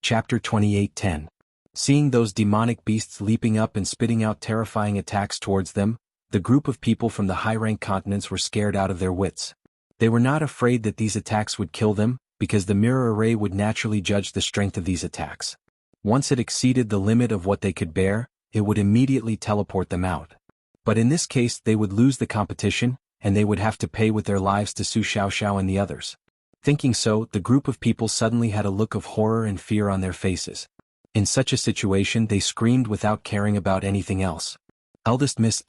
Chapter 28:10. Seeing those demonic beasts leaping up and spitting out terrifying attacks towards them, the group of people from the high-rank continents were scared out of their wits. They were not afraid that these attacks would kill them, because the mirror array would naturally judge the strength of these attacks. Once it exceeded the limit of what they could bear, it would immediately teleport them out. But in this case they would lose the competition, and they would have to pay with their lives to Su Xiaoxiao and the others. Thinking so, the group of people suddenly had a look of horror and fear on their faces. In such a situation they screamed without caring about anything else. Eldest miss,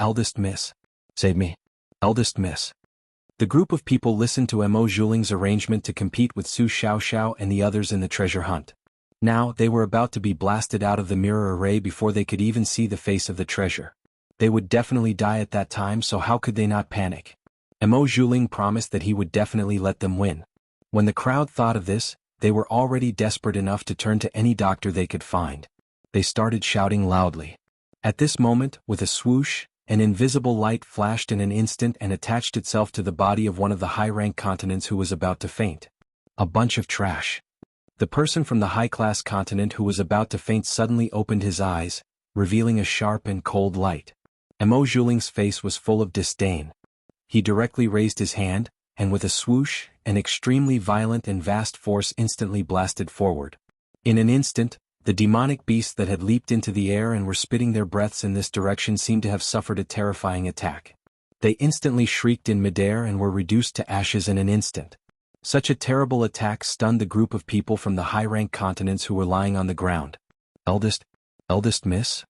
save me. Eldest miss. The group of people listened to Mo Zhuling's arrangement to compete with Su Xiaoxiao and the others in the treasure hunt. Now, they were about to be blasted out of the mirror array before they could even see the face of the treasure. They would definitely die at that time, so how could they not panic? Mo Zhuling promised that he would definitely let them win. When the crowd thought of this, they were already desperate enough to turn to any doctor they could find. They started shouting loudly. At this moment, with a swoosh, an invisible light flashed in an instant and attached itself to the body of one of the high-rank continents who was about to faint. A bunch of trash. The person from the high-class continent who was about to faint suddenly opened his eyes, revealing a sharp and cold light. Mo Zhuling's face was full of disdain. He directly raised his hand, and with a swoosh, an extremely violent and vast force instantly blasted forward. In an instant, the demonic beasts that had leaped into the air and were spitting their breaths in this direction seemed to have suffered a terrifying attack. They instantly shrieked in midair and were reduced to ashes in an instant. Such a terrible attack stunned the group of people from the high-rank continents who were lying on the ground. Eldest miss?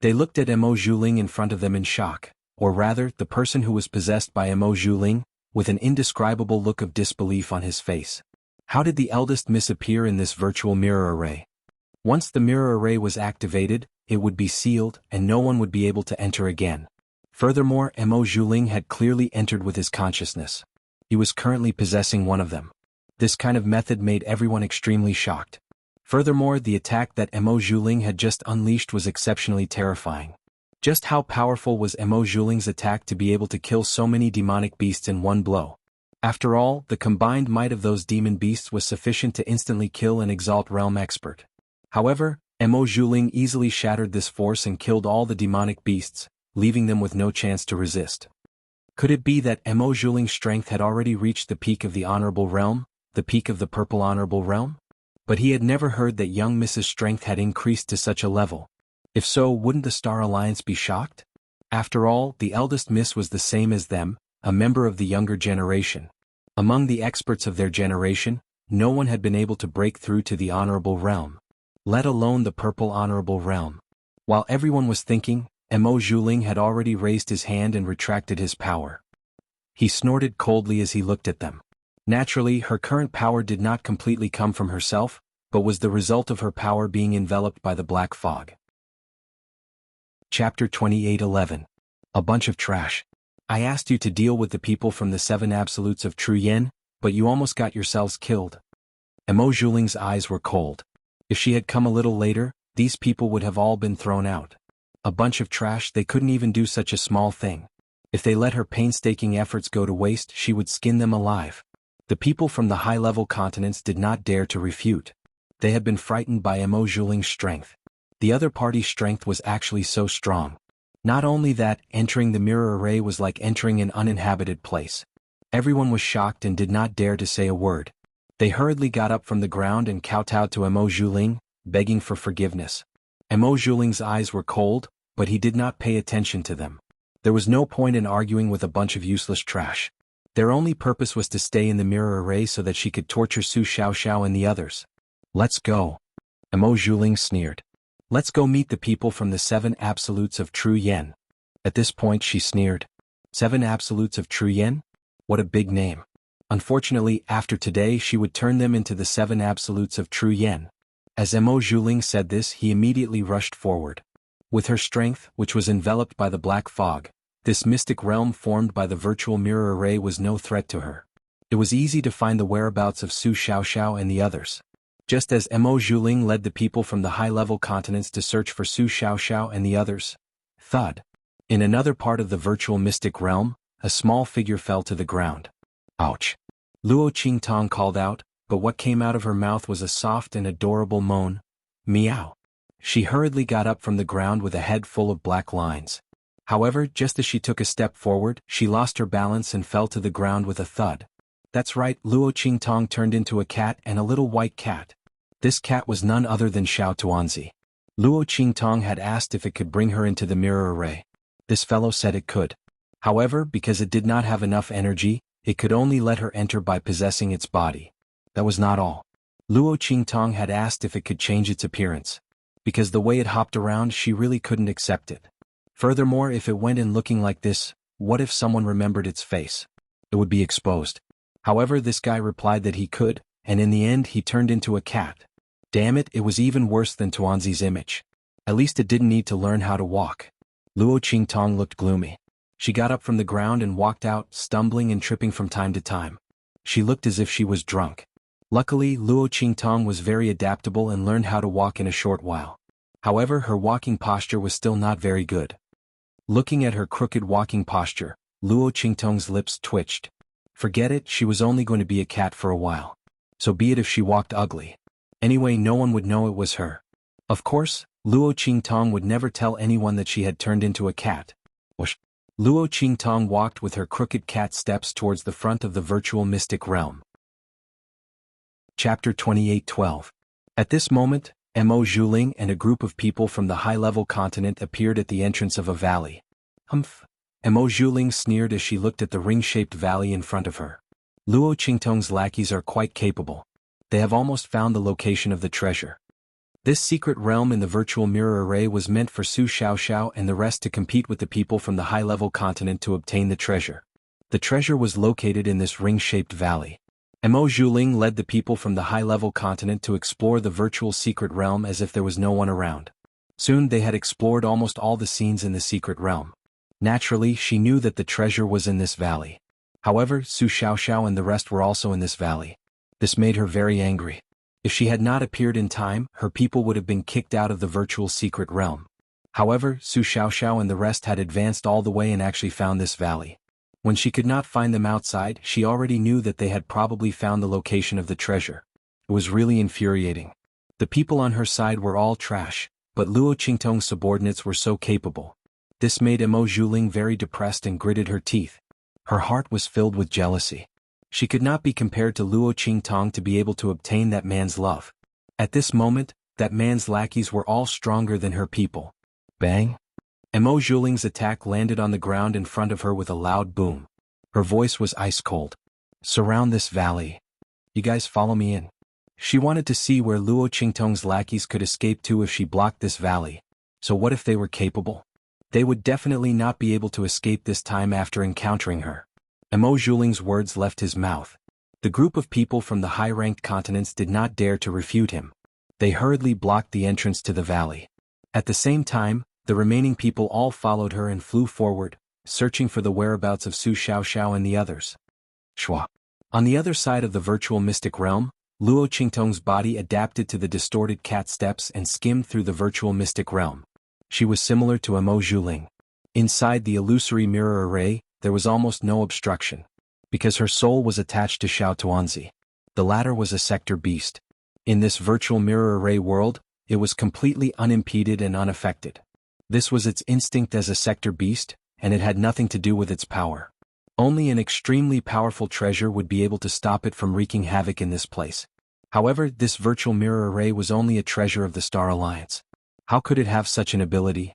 They looked at Mo Zhuling in front of them in shock, or rather, the person who was possessed by Mo Zhuling, with an indescribable look of disbelief on his face. How did the eldest miss appear in this virtual mirror array? Once the mirror array was activated, it would be sealed and no one would be able to enter again. Furthermore, Mo Zhuling had clearly entered with his consciousness. He was currently possessing one of them. This kind of method made everyone extremely shocked. Furthermore, the attack that Mo Zhuling had just unleashed was exceptionally terrifying. Just how powerful was Mo Zhuling's attack to be able to kill so many demonic beasts in one blow? After all, the combined might of those demon beasts was sufficient to instantly kill an Exalt realm expert. However, Mo Zhuling easily shattered this force and killed all the demonic beasts, leaving them with no chance to resist. Could it be that Mo Zhuling's strength had already reached the peak of the honorable realm, the peak of the purple honorable realm? But he had never heard that young Mrs. Strength had increased to such a level. If so, wouldn't the Star Alliance be shocked? After all, the eldest miss was the same as them, a member of the younger generation. Among the experts of their generation, no one had been able to break through to the honorable realm, let alone the purple honorable realm. While everyone was thinking, Mo Zhuling had already raised his hand and retracted his power. He snorted coldly as he looked at them. Naturally, her current power did not completely come from herself, but was the result of her power being enveloped by the black fog. Chapter 28:11. A bunch of trash. I asked you to deal with the people from the 7 absolutes of true yen, but you almost got yourselves killed. Mo Zhuling's eyes were cold. If she had come a little later, these people would have all been thrown out. A bunch of trash, they couldn't even do such a small thing. If they let her painstaking efforts go to waste, she would skin them alive. The people from the high-level continents did not dare to refute. They had been frightened by Mo Zhuling's strength. The other party's strength was actually so strong. Not only that, entering the mirror array was like entering an uninhabited place. Everyone was shocked and did not dare to say a word. They hurriedly got up from the ground and kowtowed to Mo Zhuling, begging for forgiveness. Mo Zhuling's eyes were cold, but he did not pay attention to them. There was no point in arguing with a bunch of useless trash. Their only purpose was to stay in the mirror array so that she could torture Su Xiaoxiao and the others. Let's go. Mo Zhuling sneered. Let's go meet the people from the 7 absolutes of true yen. At this point she sneered. 7 absolutes of true yen? What a big name. Unfortunately, after today she would turn them into the 7 absolutes of true yen. As Mo Zhuling said this, he immediately rushed forward. With her strength, which was enveloped by the black fog, this mystic realm formed by the virtual mirror array was no threat to her. It was easy to find the whereabouts of Su Xiaoxiao and the others. Just as Mo Zhuling led the people from the high-level continents to search for Su Xiaoxiao and the others. Thud. In another part of the virtual mystic realm, a small figure fell to the ground. Ouch. Luo Qingtong called out, but what came out of her mouth was a soft and adorable moan. Meow. She hurriedly got up from the ground with a head full of black lines. However, just as she took a step forward, she lost her balance and fell to the ground with a thud. That's right, Luo Qingtong turned into a cat, and a little white cat. This cat was none other than Xiao Tuanzi. Luo Qingtong had asked if it could bring her into the mirror array. This fellow said it could. However, because it did not have enough energy, it could only let her enter by possessing its body. That was not all. Luo Qingtong had asked if it could change its appearance. Because the way it hopped around, she really couldn't accept it. Furthermore, if it went in looking like this, what if someone remembered its face? It would be exposed. However, this guy replied that he could, and in the end he turned into a cat. Damn it, it was even worse than Tuanzi's image. At least it didn't need to learn how to walk. Luo Qingtong looked gloomy. She got up from the ground and walked out, stumbling and tripping from time to time. She looked as if she was drunk. Luckily, Luo Qingtong was very adaptable and learned how to walk in a short while. However, her walking posture was still not very good. Looking at her crooked walking posture, Luo Qingtong's lips twitched. Forget it, she was only going to be a cat for a while. So be it if she walked ugly. Anyway, no one would know it was her. Of course, Luo Qingtong would never tell anyone that she had turned into a cat. Whoosh. Luo Qingtong walked with her crooked cat steps towards the front of the virtual mystic realm. Chapter 28:12. At this moment, Mo Zhuling and a group of people from the high-level continent appeared at the entrance of a valley. Humph. Mo Zhuling sneered as she looked at the ring-shaped valley in front of her. Luo Qingtong's lackeys are quite capable. They have almost found the location of the treasure. This secret realm in the virtual mirror array was meant for Su Xiaoxiao and the rest to compete with the people from the high-level continent to obtain the treasure. The treasure was located in this ring-shaped valley. Mo Zhuling led the people from the high-level continent to explore the virtual secret realm as if there was no one around. Soon they had explored almost all the scenes in the secret realm. Naturally, she knew that the treasure was in this valley. However, Su Xiaoxiao and the rest were also in this valley. This made her very angry. If she had not appeared in time, her people would have been kicked out of the virtual secret realm. However, Su Xiaoxiao and the rest had advanced all the way and actually found this valley. When she could not find them outside, she already knew that they had probably found the location of the treasure. It was really infuriating. The people on her side were all trash, but Luo Qingtong's subordinates were so capable. This made Mo Zhuling very depressed and gritted her teeth. Her heart was filled with jealousy. She could not be compared to Luo Qingtong to be able to obtain that man's love. At this moment, that man's lackeys were all stronger than her people. Bang! Mo Zhuling's attack landed on the ground in front of her with a loud boom. Her voice was ice-cold. Surround this valley. You guys follow me in. She wanted to see where Luo Qingtong's lackeys could escape to if she blocked this valley. So what if they were capable? They would definitely not be able to escape this time after encountering her. Mo Zhuling's words left his mouth. The group of people from the high-ranked continents did not dare to refute him. They hurriedly blocked the entrance to the valley. At the same time, the remaining people all followed her and flew forward, searching for the whereabouts of Su Xiaoxiao and the others. Shwa. On the other side of the virtual mystic realm, Luo Qingtong's body adapted to the distorted cat steps and skimmed through the virtual mystic realm. She was similar to Mo Zhuling. Inside the illusory mirror array, there was almost no obstruction. Because her soul was attached to Xiao Tuanzi. The latter was a sector beast. In this virtual mirror array world, it was completely unimpeded and unaffected. This was its instinct as a sector beast, and it had nothing to do with its power. Only an extremely powerful treasure would be able to stop it from wreaking havoc in this place. However, this virtual mirror array was only a treasure of the Star Alliance. How could it have such an ability?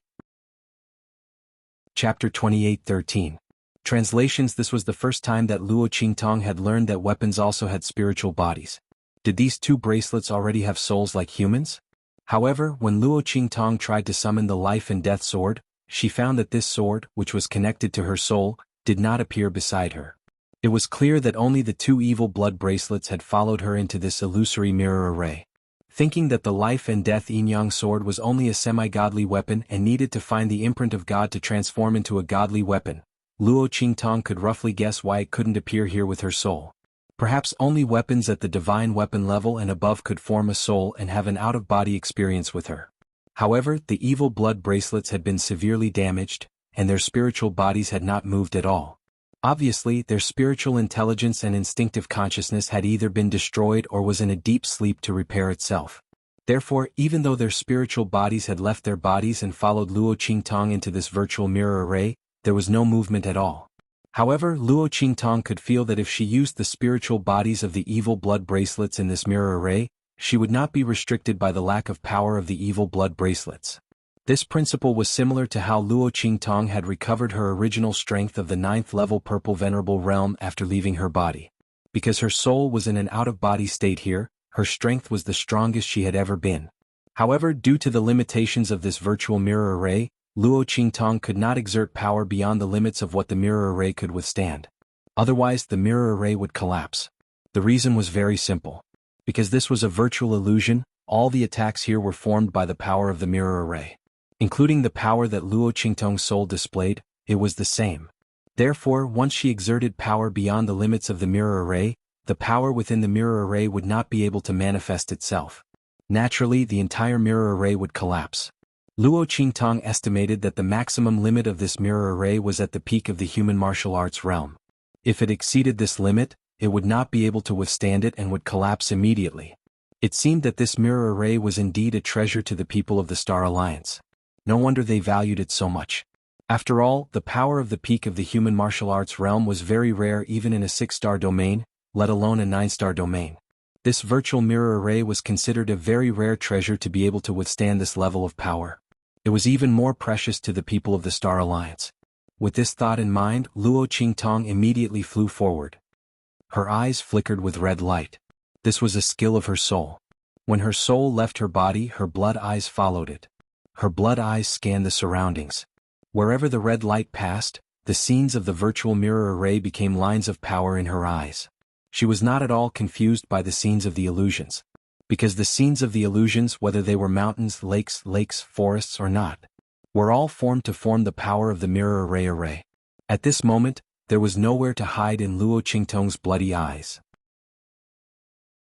Chapter 28:13. Translations. This was the first time that Luo Qingtong had learned that weapons also had spiritual bodies. Did these two bracelets already have souls like humans? However, when Luo Qingtong tried to summon the life and death sword, she found that this sword, which was connected to her soul, did not appear beside her. It was clear that only the two evil blood bracelets had followed her into this illusory mirror array. Thinking that the life and death yin-yang sword was only a semi-godly weapon and needed to find the imprint of God to transform into a godly weapon, Luo Qingtong could roughly guess why it couldn't appear here with her soul. Perhaps only weapons at the divine weapon level and above could form a soul and have an out-of-body experience with her. However, the evil blood bracelets had been severely damaged, and their spiritual bodies had not moved at all. Obviously, their spiritual intelligence and instinctive consciousness had either been destroyed or was in a deep sleep to repair itself. Therefore, even though their spiritual bodies had left their bodies and followed Luo Qingtong into this virtual mirror array, there was no movement at all. However, Luo Qingtong could feel that if she used the spiritual bodies of the evil blood bracelets in this mirror array, she would not be restricted by the lack of power of the evil blood bracelets. This principle was similar to how Luo Qingtong had recovered her original strength of the 9th level purple venerable realm after leaving her body. Because her soul was in an out-of-body state here, her strength was the strongest she had ever been. However, due to the limitations of this virtual mirror array, Luo Qingtong could not exert power beyond the limits of what the mirror array could withstand. Otherwise, the mirror array would collapse. The reason was very simple. Because this was a virtual illusion, all the attacks here were formed by the power of the mirror array. Including the power that Luo Qingtong's soul displayed, it was the same. Therefore, once she exerted power beyond the limits of the mirror array, the power within the mirror array would not be able to manifest itself. Naturally, the entire mirror array would collapse. Luo Qingtong estimated that the maximum limit of this mirror array was at the peak of the human martial arts realm. If it exceeded this limit, it would not be able to withstand it and would collapse immediately. It seemed that this mirror array was indeed a treasure to the people of the Star Alliance. No wonder they valued it so much. After all, the power of the peak of the human martial arts realm was very rare even in a 6-star domain, let alone a 9-star domain. This virtual mirror array was considered a very rare treasure to be able to withstand this level of power. It was even more precious to the people of the Star Alliance. With this thought in mind, Luo Qingtong immediately flew forward. Her eyes flickered with red light. This was a skill of her soul. When her soul left her body, her blood eyes followed it. Her blood eyes scanned the surroundings. Wherever the red light passed, the scenes of the virtual mirror array became lines of power in her eyes. She was not at all confused by the scenes of the illusions. Because the scenes of the illusions, whether they were mountains, lakes, forests or not, were all formed to form the power of the mirror array. At this moment, there was nowhere to hide in Luo Qingtong's bloody eyes.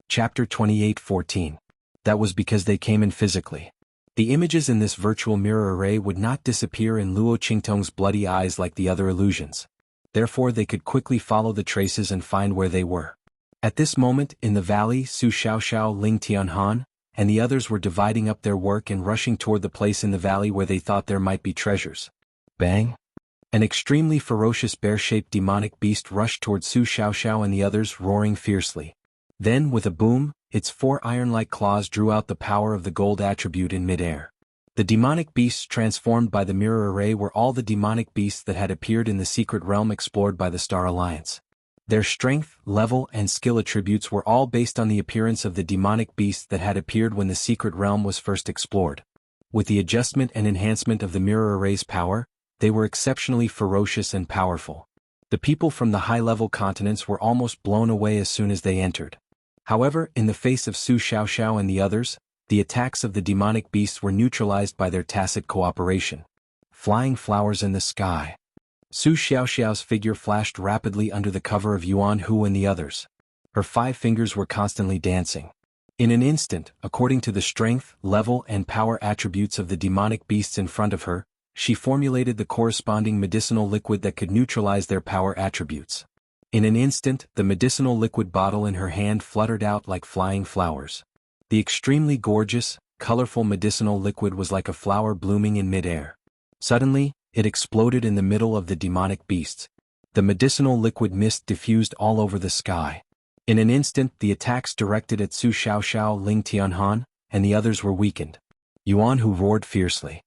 Chapter 28:14. That was because they came in physically. The images in this virtual mirror array would not disappear in Luo Qingtong's bloody eyes like the other illusions. Therefore they could quickly follow the traces and find where they were. At this moment, in the valley, Su Xiaoxiao, Ling Tianhan, and the others were dividing up their work and rushing toward the place in the valley where they thought there might be treasures. Bang! An extremely ferocious bear-shaped demonic beast rushed toward Su Xiaoxiao and the others, roaring fiercely. Then, with a boom, its 4 iron-like claws drew out the power of the gold attribute in mid-air. The demonic beasts transformed by the mirror array were all the demonic beasts that had appeared in the secret realm explored by the Star Alliance. Their strength, level, and skill attributes were all based on the appearance of the demonic beasts that had appeared when the secret realm was first explored. With the adjustment and enhancement of the mirror array's power, they were exceptionally ferocious and powerful. The people from the high-level continents were almost blown away as soon as they entered. However, in the face of Su Xiaoxiao and the others, the attacks of the demonic beasts were neutralized by their tacit cooperation. Flying flowers in the sky. Su Xiaoxiao's figure flashed rapidly under the cover of Xuanhu and the others. Her 5 fingers were constantly dancing. In an instant, according to the strength, level, and power attributes of the demonic beasts in front of her, she formulated the corresponding medicinal liquid that could neutralize their power attributes. In an instant, the medicinal liquid bottle in her hand fluttered out like flying flowers. The extremely gorgeous, colorful medicinal liquid was like a flower blooming in mid-air. Suddenly, it exploded in the middle of the demonic beasts. The medicinal liquid mist diffused all over the sky. In an instant, the attacks directed at Su Xiaoxiao, Ling Tianhan, and the others were weakened. Xuanhu roared fiercely.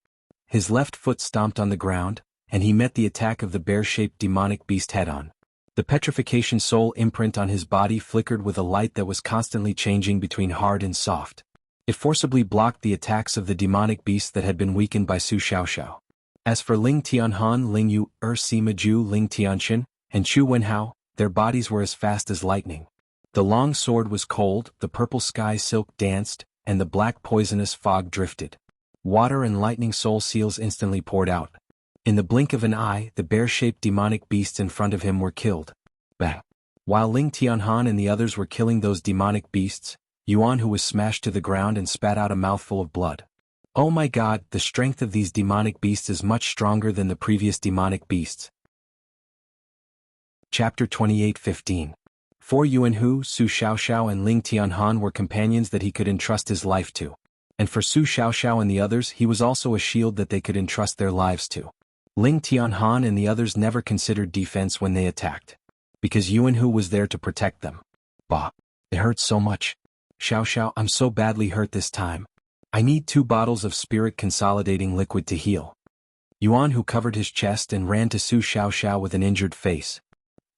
His left foot stomped on the ground, and he met the attack of the bear-shaped demonic beast head-on. The petrification soul imprint on his body flickered with a light that was constantly changing between hard and soft. It forcibly blocked the attacks of the demonic beasts that had been weakened by Su Xiaoxiao. As for Ling Tianhan, Ling Yu, Simaju, Ling Tianxin, and Chu Wenhao, their bodies were as fast as lightning. The long sword was cold, the purple sky silk danced, and the black poisonous fog drifted. Water and lightning soul seals instantly poured out. In the blink of an eye, the bear-shaped demonic beasts in front of him were killed. Bang! While Ling Tianhan and the others were killing those demonic beasts, Xuanhu was smashed to the ground and spat out a mouthful of blood. Oh my god, the strength of these demonic beasts is much stronger than the previous demonic beasts. Chapter 28:15. For Xuanhu, Su Xiaoxiao and Ling Tianhan were companions that he could entrust his life to. And for Su Xiaoxiao and the others, he was also a shield that they could entrust their lives to. Ling Tianhan and the others never considered defense when they attacked. Because Xuanhu was there to protect them. Bah. It hurts so much. Xiaoxiao, I'm so badly hurt this time. I need 2 bottles of spirit consolidating liquid to heal. Xuanhu covered his chest and ran to Su Xiaoxiao with an injured face.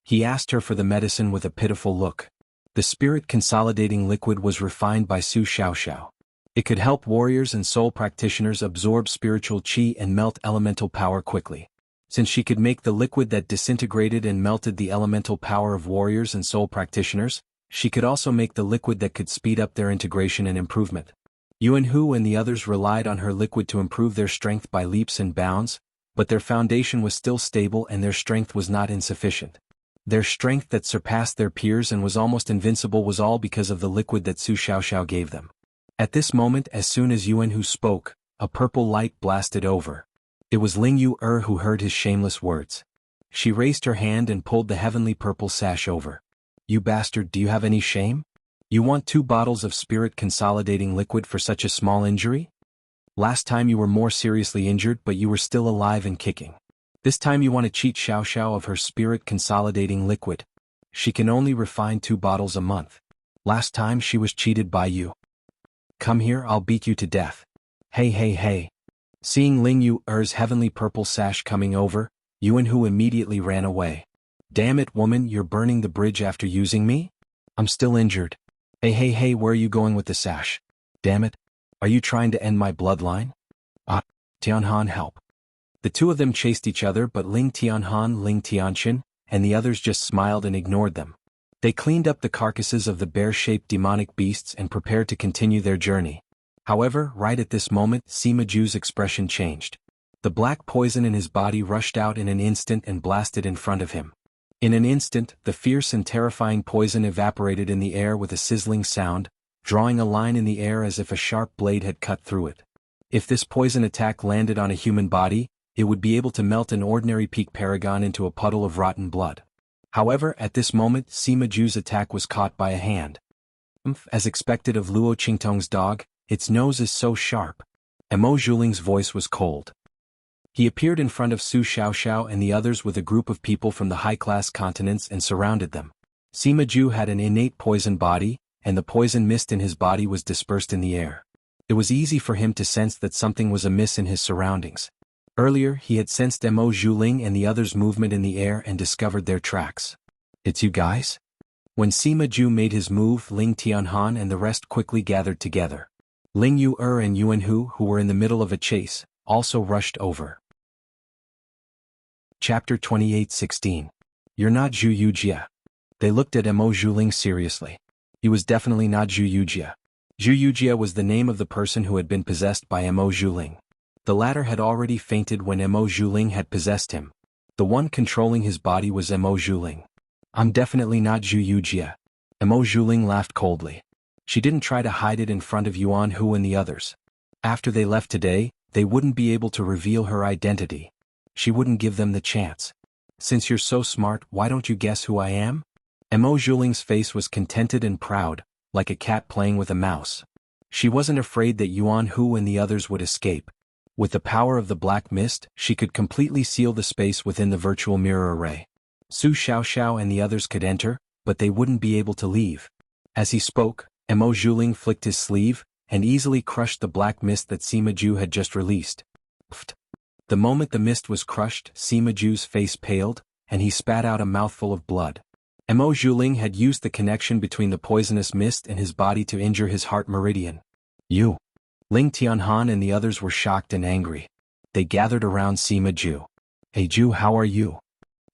He asked her for the medicine with a pitiful look. The spirit consolidating liquid was refined by Su Xiaoxiao. It could help warriors and soul practitioners absorb spiritual qi and melt elemental power quickly. Since she could make the liquid that disintegrated and melted the elemental power of warriors and soul practitioners, she could also make the liquid that could speed up their integration and improvement. Xuanhu and the others relied on her liquid to improve their strength by leaps and bounds, but their foundation was still stable and their strength was not insufficient. Their strength that surpassed their peers and was almost invincible was all because of the liquid that Su Xiaoxiao gave them. At this moment, as soon as Xuanhu spoke, a purple light blasted over. It was Ling Yu who heard his shameless words. She raised her hand and pulled the heavenly purple sash over. You bastard, do you have any shame? You want 2 bottles of spirit consolidating liquid for such a small injury? Last time you were more seriously injured but you were still alive and kicking. This time you want to cheat Xiaoxiao of her spirit consolidating liquid. She can only refine 2 bottles a month. Last time she was cheated by you. Come here, I'll beat you to death. Hey hey hey. Seeing Ling Yu's heavenly purple sash coming over, Xuanhu immediately ran away. Damn it, woman, you're burning the bridge after using me? I'm still injured. Hey hey hey, where are you going with the sash? Damn it. Are you trying to end my bloodline? Tianhan, help. The 2 of them chased each other, but Ling Tianhan, Ling Tianxian, and the others just smiled and ignored them. They cleaned up the carcasses of the bear-shaped demonic beasts and prepared to continue their journey. However, right at this moment, Sima Ju's expression changed. The black poison in his body rushed out in an instant and blasted in front of him. In an instant, the fierce and terrifying poison evaporated in the air with a sizzling sound, drawing a line in the air as if a sharp blade had cut through it. If this poison attack landed on a human body, it would be able to melt an ordinary peak paragon into a puddle of rotten blood. However, at this moment, Sima Ju's attack was caught by a hand. As expected of Luo Qingtong's dog, its nose is so sharp. Mo Zhuling's voice was cold. He appeared in front of Su Xiaoxiao and the others with a group of people from the high-class continents and surrounded them. Sima Ju had an innate poison body, and the poison mist in his body was dispersed in the air. It was easy for him to sense that something was amiss in his surroundings. Earlier, he had sensed Mo Zhuling and the others' movement in the air and discovered their tracks. It's you guys? When Sima Ju made his move, Ling Tianhan and the rest quickly gathered together. Ling Yu and Xuanhu, who were in the middle of a chase, also rushed over. Chapter 28:16. You're not Zhu Yujia. They looked at Mo Zhuling seriously. He was definitely not Zhu Yujia. Zhu Yujia was the name of the person who had been possessed by Mo Zhuling. The latter had already fainted when Mo Zhuling had possessed him. The one controlling his body was Mo Zhuling. I'm definitely not Zhu Yujia. Mo Zhuling laughed coldly. She didn't try to hide it in front of Xuanhu and the others. After they left today, they wouldn't be able to reveal her identity. She wouldn't give them the chance. Since you're so smart, why don't you guess who I am? Mo Zhuling's face was contented and proud, like a cat playing with a mouse. She wasn't afraid that Xuanhu and the others would escape. With the power of the black mist, she could completely seal the space within the virtual mirror array. Su Xiaoxiao and the others could enter, but they wouldn't be able to leave. As he spoke, Mo Zhuling flicked his sleeve, and easily crushed the black mist that Sima Ju had just released. Pfft. The moment the mist was crushed, Sima Ju's face paled, and he spat out a mouthful of blood. Mo Zhuling had used the connection between the poisonous mist and his body to injure his heart meridian. You. Ling Tianhan and the others were shocked and angry. They gathered around Sima Ju. Hey Ju, how are you?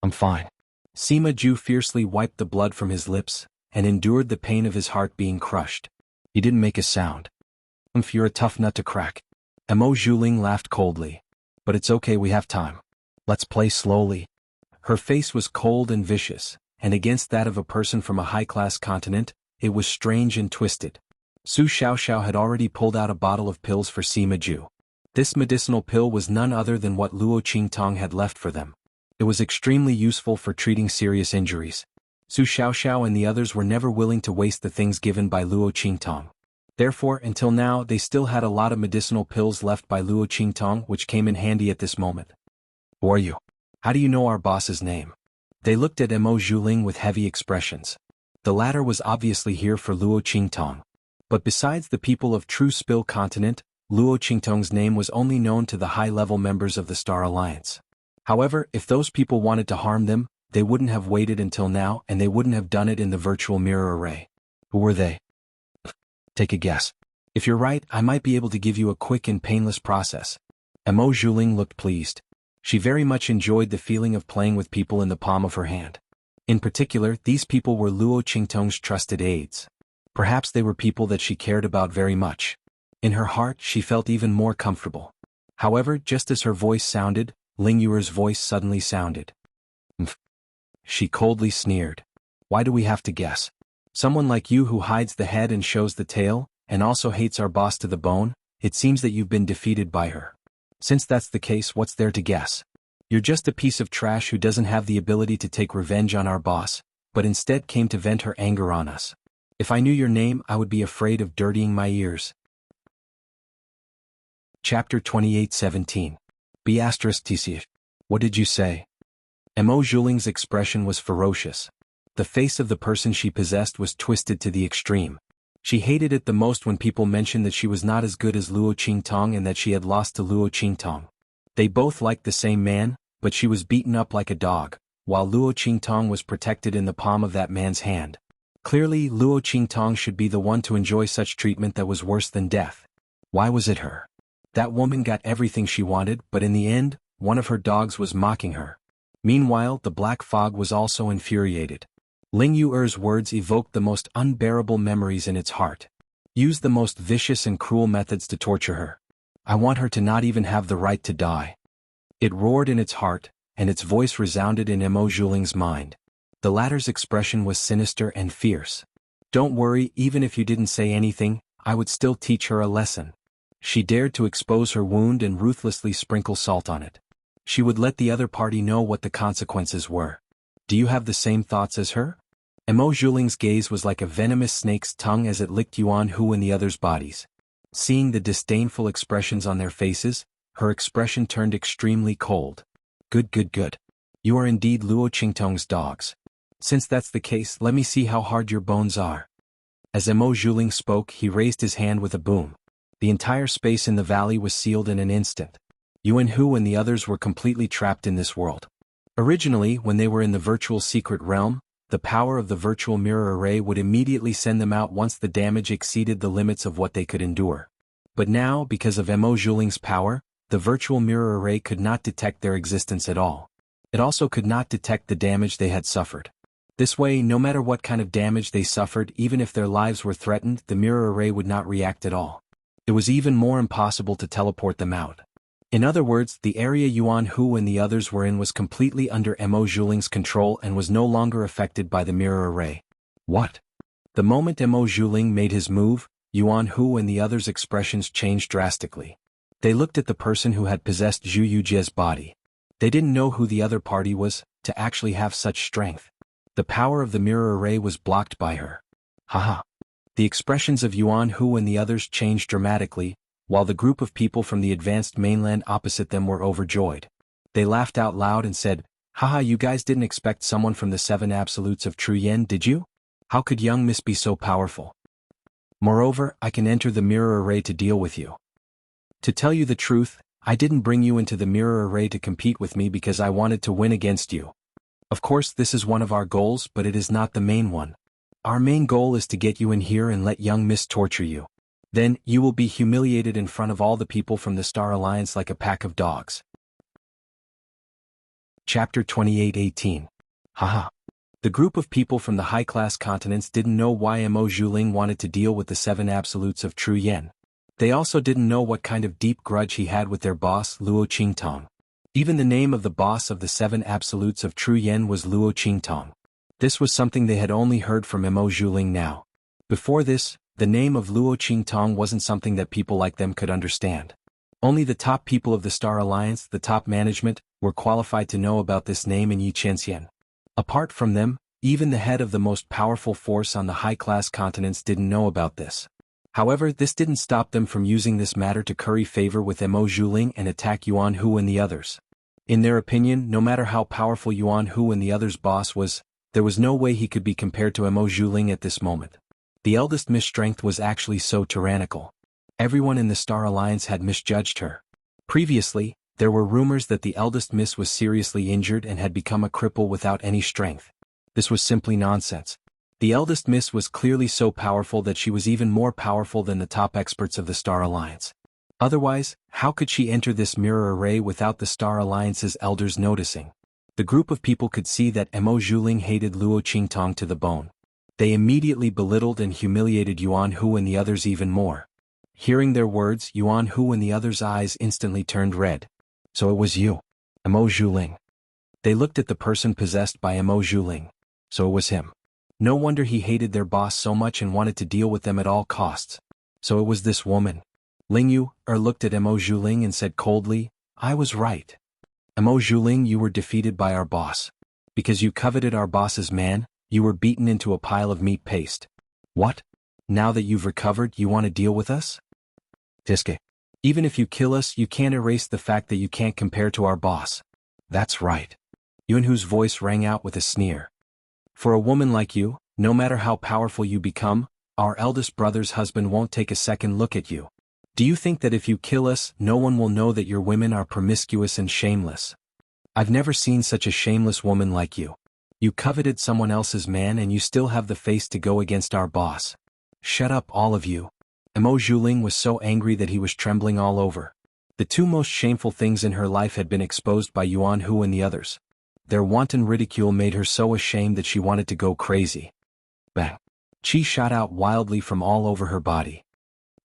I'm fine. Sima Ju fiercely wiped the blood from his lips, and endured the pain of his heart being crushed. He didn't make a sound. You're a tough nut to crack. Mo Zhuling laughed coldly. But it's okay, we have time. Let's play slowly. Her face was cold and vicious, and against that of a person from a high-class continent, it was strange and twisted. Su Xiaoxiao had already pulled out a bottle of pills for Sima Ju. This medicinal pill was none other than what Luo Qingtong had left for them. It was extremely useful for treating serious injuries. Su Xiaoxiao and the others were never willing to waste the things given by Luo Qingtong. Therefore, until now, they still had a lot of medicinal pills left by Luo Qingtong, which came in handy at this moment. Who are you? How do you know our boss's name? They looked at Mo Zhuling with heavy expressions. The latter was obviously here for Luo Qingtong. But besides the people of True Spill Continent, Luo Qingtong's name was only known to the high-level members of the Star Alliance. However, if those people wanted to harm them, they wouldn't have waited until now, and they wouldn't have done it in the virtual mirror array. Who were they? Take a guess. If you're right, I might be able to give you a quick and painless process. Mo Zhuling looked pleased. She very much enjoyed the feeling of playing with people in the palm of her hand. In particular, these people were Luo Qingtong's trusted aides. Perhaps they were people that she cared about very much. In her heart, she felt even more comfortable. However, just as her voice sounded, Ling Yuer's voice suddenly sounded. She coldly sneered. Why do we have to guess? Someone like you who hides the head and shows the tail, and also hates our boss to the bone, it seems that you've been defeated by her. Since that's the case, what's there to guess? You're just a piece of trash who doesn't have the ability to take revenge on our boss, but instead came to vent her anger on us. If I knew your name, I would be afraid of dirtying my ears. Chapter 28:17. B*TC. What did you say? Mo Zhuling's expression was ferocious. The face of the person she possessed was twisted to the extreme. She hated it the most when people mentioned that she was not as good as Luo Qingtong and that she had lost to Luo Qingtong. They both liked the same man, but she was beaten up like a dog, while Luo Qingtong was protected in the palm of that man's hand. Clearly, Luo Qingtong should be the one to enjoy such treatment that was worse than death. Why was it her? That woman got everything she wanted, but in the end, one of her dogs was mocking her. Meanwhile, the Black Fog was also infuriated. Ling Yuer's words evoked the most unbearable memories in its heart. Used the most vicious and cruel methods to torture her. I want her to not even have the right to die. It roared in its heart, and its voice resounded in Mo Zhuling's mind. The latter's expression was sinister and fierce. Don't worry, even if you didn't say anything, I would still teach her a lesson. She dared to expose her wound and ruthlessly sprinkle salt on it. She would let the other party know what the consequences were. Do you have the same thoughts as her? Mo Zhuling's gaze was like a venomous snake's tongue as it licked Xuanhu and the others' bodies. Seeing the disdainful expressions on their faces, her expression turned extremely cold. Good. You are indeed Luo Qingtong's dogs. Since that's the case, let me see how hard your bones are. As Mo Zhuling spoke, he raised his hand with a boom. The entire space in the valley was sealed in an instant. Xuanhu and the others were completely trapped in this world. Originally, when they were in the virtual secret realm, the power of the virtual mirror array would immediately send them out once the damage exceeded the limits of what they could endure. But now, because of Mo Zhuling's power, the virtual mirror array could not detect their existence at all. It also could not detect the damage they had suffered. This way, no matter what kind of damage they suffered, even if their lives were threatened, the mirror array would not react at all. It was even more impossible to teleport them out. In other words, the area Xuanhu and the others were in was completely under Mo Zhuling's control and was no longer affected by the mirror array. What? The moment Mo Zhuling made his move, Xuanhu and the others' expressions changed drastically. They looked at the person who had possessed Zhu Yujie's body. They didn't know who the other party was, to actually have such strength. The power of the mirror array was blocked by her. Haha. The expressions of Xuanhu and the others changed dramatically, while the group of people from the advanced mainland opposite them were overjoyed. They laughed out loud and said, Haha, you guys didn't expect someone from the 7 absolutes of True Yen, did you? How could young Miss be so powerful? Moreover, I can enter the mirror array to deal with you. To tell you the truth, I didn't bring you into the mirror array to compete with me because I wanted to win against you. Of course, this is one of our goals, but it is not the main one. Our main goal is to get you in here and let young Miss torture you. Then, you will be humiliated in front of all the people from the Star Alliance like a pack of dogs. Chapter 28:18. Haha. The group of people from the high-class continents didn't know why Mo Zhuling wanted to deal with the 7 absolutes of True Yen. They also didn't know what kind of deep grudge he had with their boss, Luo Qingtong. Even the name of the boss of the 7 absolutes of True Yen was Luo Qingtong. This was something they had only heard from Mo Zhuling now. Before this, the name of Luo Qingtong wasn't something that people like them could understand. Only the top people of the Star Alliance, the top management, were qualified to know about this name in Xianxia. Apart from them, even the head of the most powerful force on the high-class continents didn't know about this. However, this didn't stop them from using this matter to curry favor with Mo Zhuling and attack Xuanhu and the others. In their opinion, no matter how powerful Xuanhu and the others' boss was, there was no way he could be compared to Mo Zhuling at this moment. The eldest Miss Strength was actually so tyrannical. Everyone in the Star Alliance had misjudged her. Previously, there were rumors that the eldest Miss was seriously injured and had become a cripple without any strength. This was simply nonsense. The eldest Miss was clearly so powerful that she was even more powerful than the top experts of the Star Alliance. Otherwise, how could she enter this mirror array without the Star Alliance's elders noticing? The group of people could see that Mo Zhuling hated Luo Qingtong to the bone. They immediately belittled and humiliated Xuanhu and the others even more. Hearing their words, Xuanhu and the others' eyes instantly turned red. So it was you, Mo Zhuling. They looked at the person possessed by Mo Zhuling. So it was him. No wonder he hated their boss so much and wanted to deal with them at all costs. So it was this woman. Ling Yu looked at Mo Zhuling and said coldly, "I was right. Mo Zhuling, you were defeated by our boss. Because you coveted our boss's man, you were beaten into a pile of meat paste. What? Now that you've recovered, you want to deal with us? Tiske. Even if you kill us, you can't erase the fact that you can't compare to our boss." "That's right." Xuanhu's voice rang out with a sneer. "For a woman like you, no matter how powerful you become, our eldest brother's husband won't take a second look at you. Do you think that if you kill us, no one will know that your women are promiscuous and shameless? I've never seen such a shameless woman like you. You coveted someone else's man and you still have the face to go against our boss. Shut up, all of you." Mo Zhuling was so angry that he was trembling all over. The two most shameful things in her life had been exposed by Xuanhu and the others. Their wanton ridicule made her so ashamed that she wanted to go crazy. Bang! Qi shot out wildly from all over her body.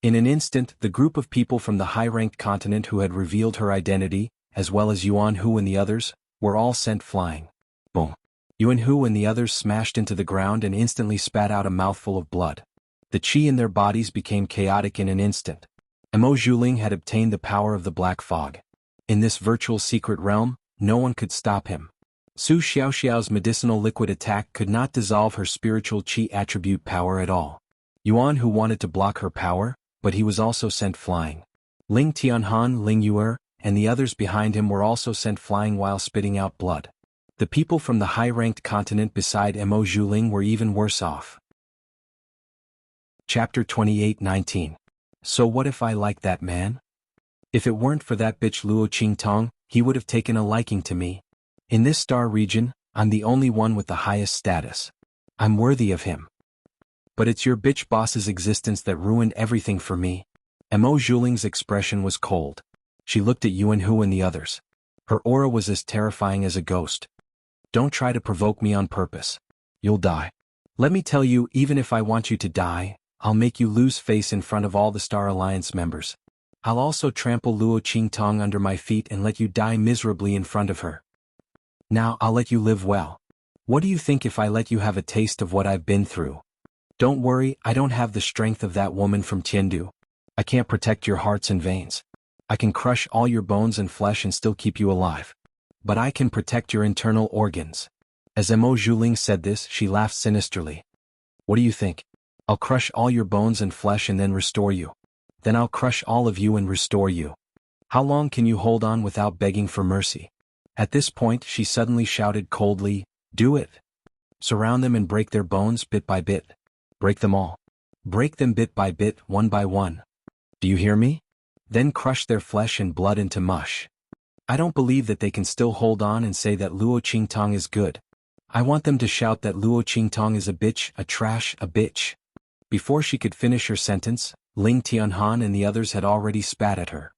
In an instant, the group of people from the high-ranked continent who had revealed her identity, as well as Xuanhu and the others, were all sent flying. Boom! Xuanhu and the others smashed into the ground and instantly spat out a mouthful of blood. The qi in their bodies became chaotic in an instant. Mo Zhuling had obtained the power of the Black Fog. In this virtual secret realm, no one could stop him. Su Xiaoxiao's medicinal liquid attack could not dissolve her spiritual qi attribute power at all. Xuanhu wanted to block her power, but he was also sent flying. Ling Tianhan, Ling Yuer, and the others behind him were also sent flying while spitting out blood. The people from the high-ranked continent beside Mo Zhuling were even worse off. Chapter 28:19. So what if I like that man? If it weren't for that bitch Luo Qingtong, he would have taken a liking to me. In this star region, I'm the only one with the highest status. I'm worthy of him. But it's your bitch boss's existence that ruined everything for me." Mo Zhuling's expression was cold. She looked at Xuanhu and the others. Her aura was as terrifying as a ghost. "Don't try to provoke me on purpose. You'll die. Let me tell you, even if I want you to die, I'll make you lose face in front of all the Star Alliance members. I'll also trample Luo Qingtong under my feet and let you die miserably in front of her. Now I'll let you live well. What do you think if I let you have a taste of what I've been through? Don't worry, I don't have the strength of that woman from Tiandu. I can't protect your hearts and veins. I can crush all your bones and flesh and still keep you alive. But I can protect your internal organs." As Mo Zhuling said this, she laughed sinisterly. "What do you think? I'll crush all your bones and flesh and then restore you. Then I'll crush all of you and restore you. How long can you hold on without begging for mercy?" At this point, she suddenly shouted coldly, "Do it! Surround them and break their bones bit by bit. Break them all. Break them bit by bit, one by one. Do you hear me? Then crush their flesh and blood into mush. I don't believe that they can still hold on and say that Luo Qingtong is good. I want them to shout that Luo Qingtong is a bitch, a trash, a bitch." Before she could finish her sentence, Ling Tianhan and the others had already spat at her.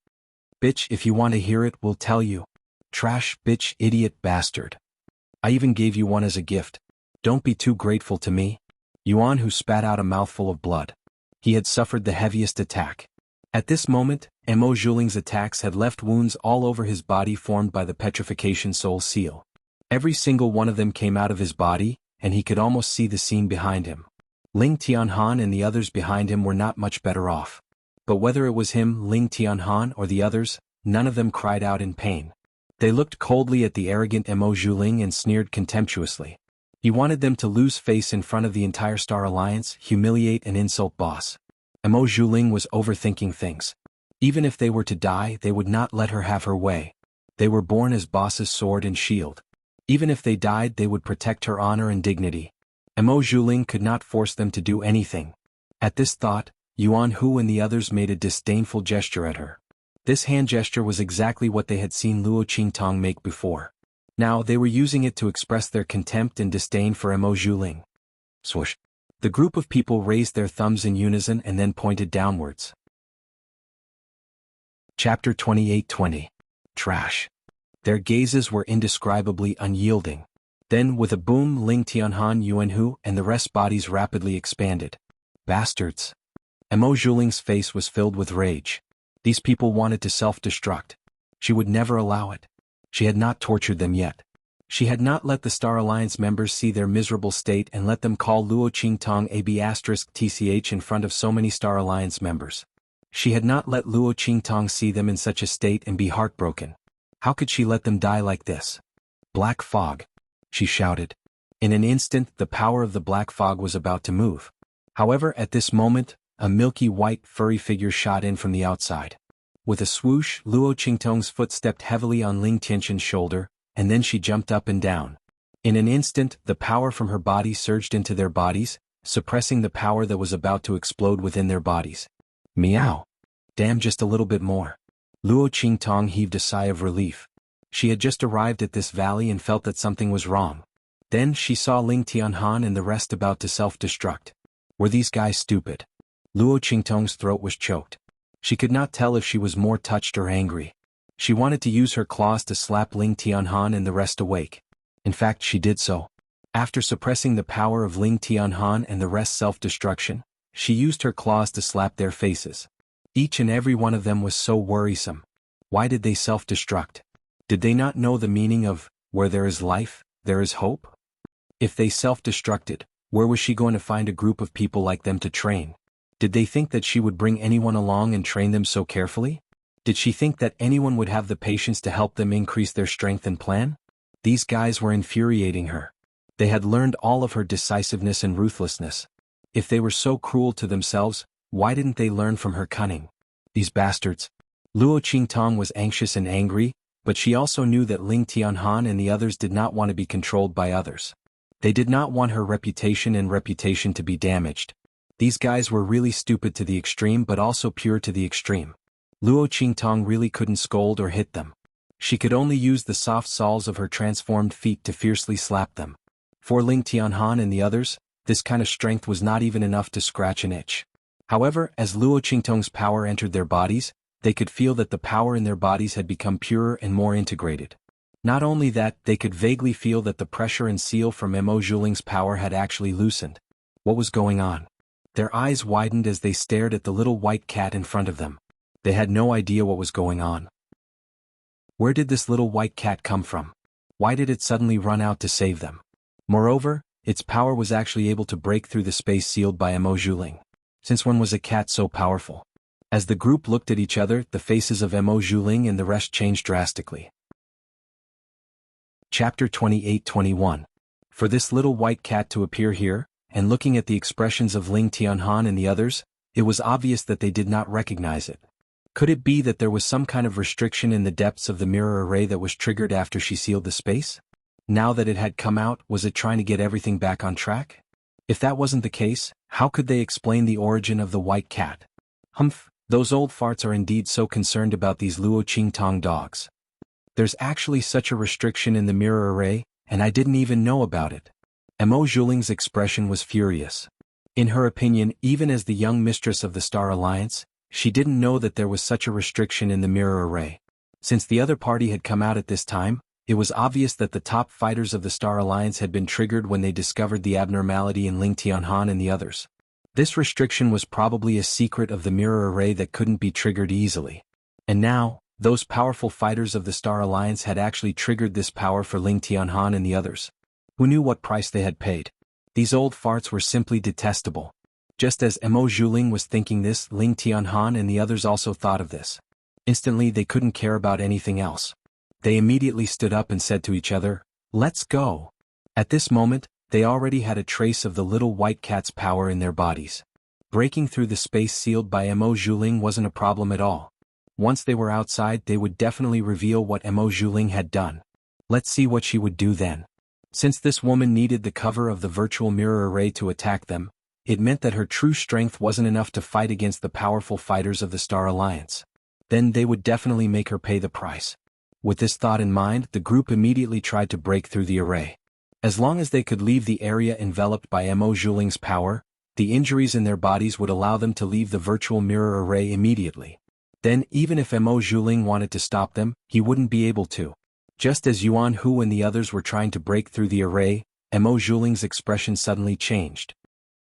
"Bitch, if you want to hear it, we'll tell you. Trash, bitch, idiot, bastard. I even gave you one as a gift. Don't be too grateful to me." Xuanhu spat out a mouthful of blood. He had suffered the heaviest attack. At this moment, Mo Zhuling's attacks had left wounds all over his body formed by the petrification soul seal. Every single one of them came out of his body, and he could almost see the scene behind him. Ling Tianhan and the others behind him were not much better off. But whether it was him, Ling Tianhan, or the others, none of them cried out in pain. They looked coldly at the arrogant Emo Zhuling and sneered contemptuously. He wanted them to lose face in front of the entire Star Alliance, humiliate and insult boss. Emo Zhuling was overthinking things. Even if they were to die, they would not let her have her way. They were born as boss's sword and shield. Even if they died, they would protect her honor and dignity. Emo Zhuling could not force them to do anything. At this thought, Xuanhu and the others made a disdainful gesture at her. This hand gesture was exactly what they had seen Luo Qingtong make before. Now they were using it to express their contempt and disdain for Emo Zhuling. Swoosh. The group of people raised their thumbs in unison and then pointed downwards. Chapter 28:20. Trash. Their gazes were indescribably unyielding. Then, with a boom, Ling Tianhan, Xuanhu, and the rest's bodies rapidly expanded. Bastards. Emo Zhuling's face was filled with rage. These people wanted to self-destruct. She would never allow it. She had not tortured them yet. She had not let the Star Alliance members see their miserable state and let them call Luo Qingtong *TCH in front of so many Star Alliance members. She had not let Luo Qingtong see them in such a state and be heartbroken. How could she let them die like this? Black fog. She shouted. In an instant, the power of the black fog was about to move. However, at this moment, a milky white furry figure shot in from the outside. With a swoosh, Luo Qingtong's foot stepped heavily on Ling Tianxin's shoulder, and then she jumped up and down. In an instant, the power from her body surged into their bodies, suppressing the power that was about to explode within their bodies. Meow. Damn, just a little bit more. Luo Qingtong heaved a sigh of relief. She had just arrived at this valley and felt that something was wrong. Then she saw Ling Tianhan and the rest about to self-destruct. Were these guys stupid? Luo Qingtong's throat was choked. She could not tell if she was more touched or angry. She wanted to use her claws to slap Ling Tianhan and the rest awake. In fact, she did so. After suppressing the power of Ling Tianhan and the rest's self-destruction, she used her claws to slap their faces. Each and every one of them was so worrisome. Why did they self-destruct? Did they not know the meaning of, where there is life, there is hope? If they self-destructed, where was she going to find a group of people like them to train? Did they think that she would bring anyone along and train them so carefully? Did she think that anyone would have the patience to help them increase their strength and plan? These guys were infuriating her. They had learned all of her decisiveness and ruthlessness. If they were so cruel to themselves, why didn't they learn from her cunning? These bastards. Luo Qingtong was anxious and angry, but she also knew that Ling Tianhan and the others did not want to be controlled by others. They did not want her reputation to be damaged. These guys were really stupid to the extreme but also pure to the extreme. Luo Qingtong really couldn't scold or hit them. She could only use the soft soles of her transformed feet to fiercely slap them. For Ling Tianhan and the others, this kind of strength was not even enough to scratch an itch. However, as Luo Qingtong's power entered their bodies, they could feel that the power in their bodies had become purer and more integrated. Not only that, they could vaguely feel that the pressure and seal from Emo Zhuling's power had actually loosened. What was going on? Their eyes widened as they stared at the little white cat in front of them. They had no idea what was going on. Where did this little white cat come from? Why did it suddenly run out to save them? Moreover, its power was actually able to break through the space sealed by Emo Zhuling. Since when was a cat so powerful? As the group looked at each other, the faces of Emo Zhuling and the rest changed drastically. Chapter 28:21. For this little white cat to appear here, and looking at the expressions of Ling Tianhan and the others, it was obvious that they did not recognize it. Could it be that there was some kind of restriction in the depths of the mirror array that was triggered after she sealed the space? Now that it had come out, was it trying to get everything back on track? If that wasn't the case, how could they explain the origin of the white cat? Humph, those old farts are indeed so concerned about these Luo Qingtong dogs. There's actually such a restriction in the mirror array, and I didn't even know about it. Emo Zhuling's expression was furious. In her opinion, even as the young mistress of the Star Alliance, she didn't know that there was such a restriction in the mirror array. Since the other party had come out at this time, it was obvious that the top fighters of the Star Alliance had been triggered when they discovered the abnormality in Ling Tianhan and the others. This restriction was probably a secret of the mirror array that couldn't be triggered easily. And now, those powerful fighters of the Star Alliance had actually triggered this power for Ling Tianhan and the others. Who knew what price they had paid? These old farts were simply detestable. Just as Emo Zhuling was thinking this, Ling Tianhan and the others also thought of this. Instantly they couldn't care about anything else. They immediately stood up and said to each other, "Let's go." At this moment, they already had a trace of the little white cat's power in their bodies. Breaking through the space sealed by Mo Zhuling wasn't a problem at all. Once they were outside, they would definitely reveal what Mo Zhuling had done. Let's see what she would do then. Since this woman needed the cover of the virtual mirror array to attack them, it meant that her true strength wasn't enough to fight against the powerful fighters of the Star Alliance. Then they would definitely make her pay the price. With this thought in mind, the group immediately tried to break through the array. As long as they could leave the area enveloped by Mo Zhuling's power, the injuries in their bodies would allow them to leave the virtual mirror array immediately. Then, even if Mo Zhuling wanted to stop them, he wouldn't be able to. Just as Xuanhu and the others were trying to break through the array, Mo Zhuling's expression suddenly changed.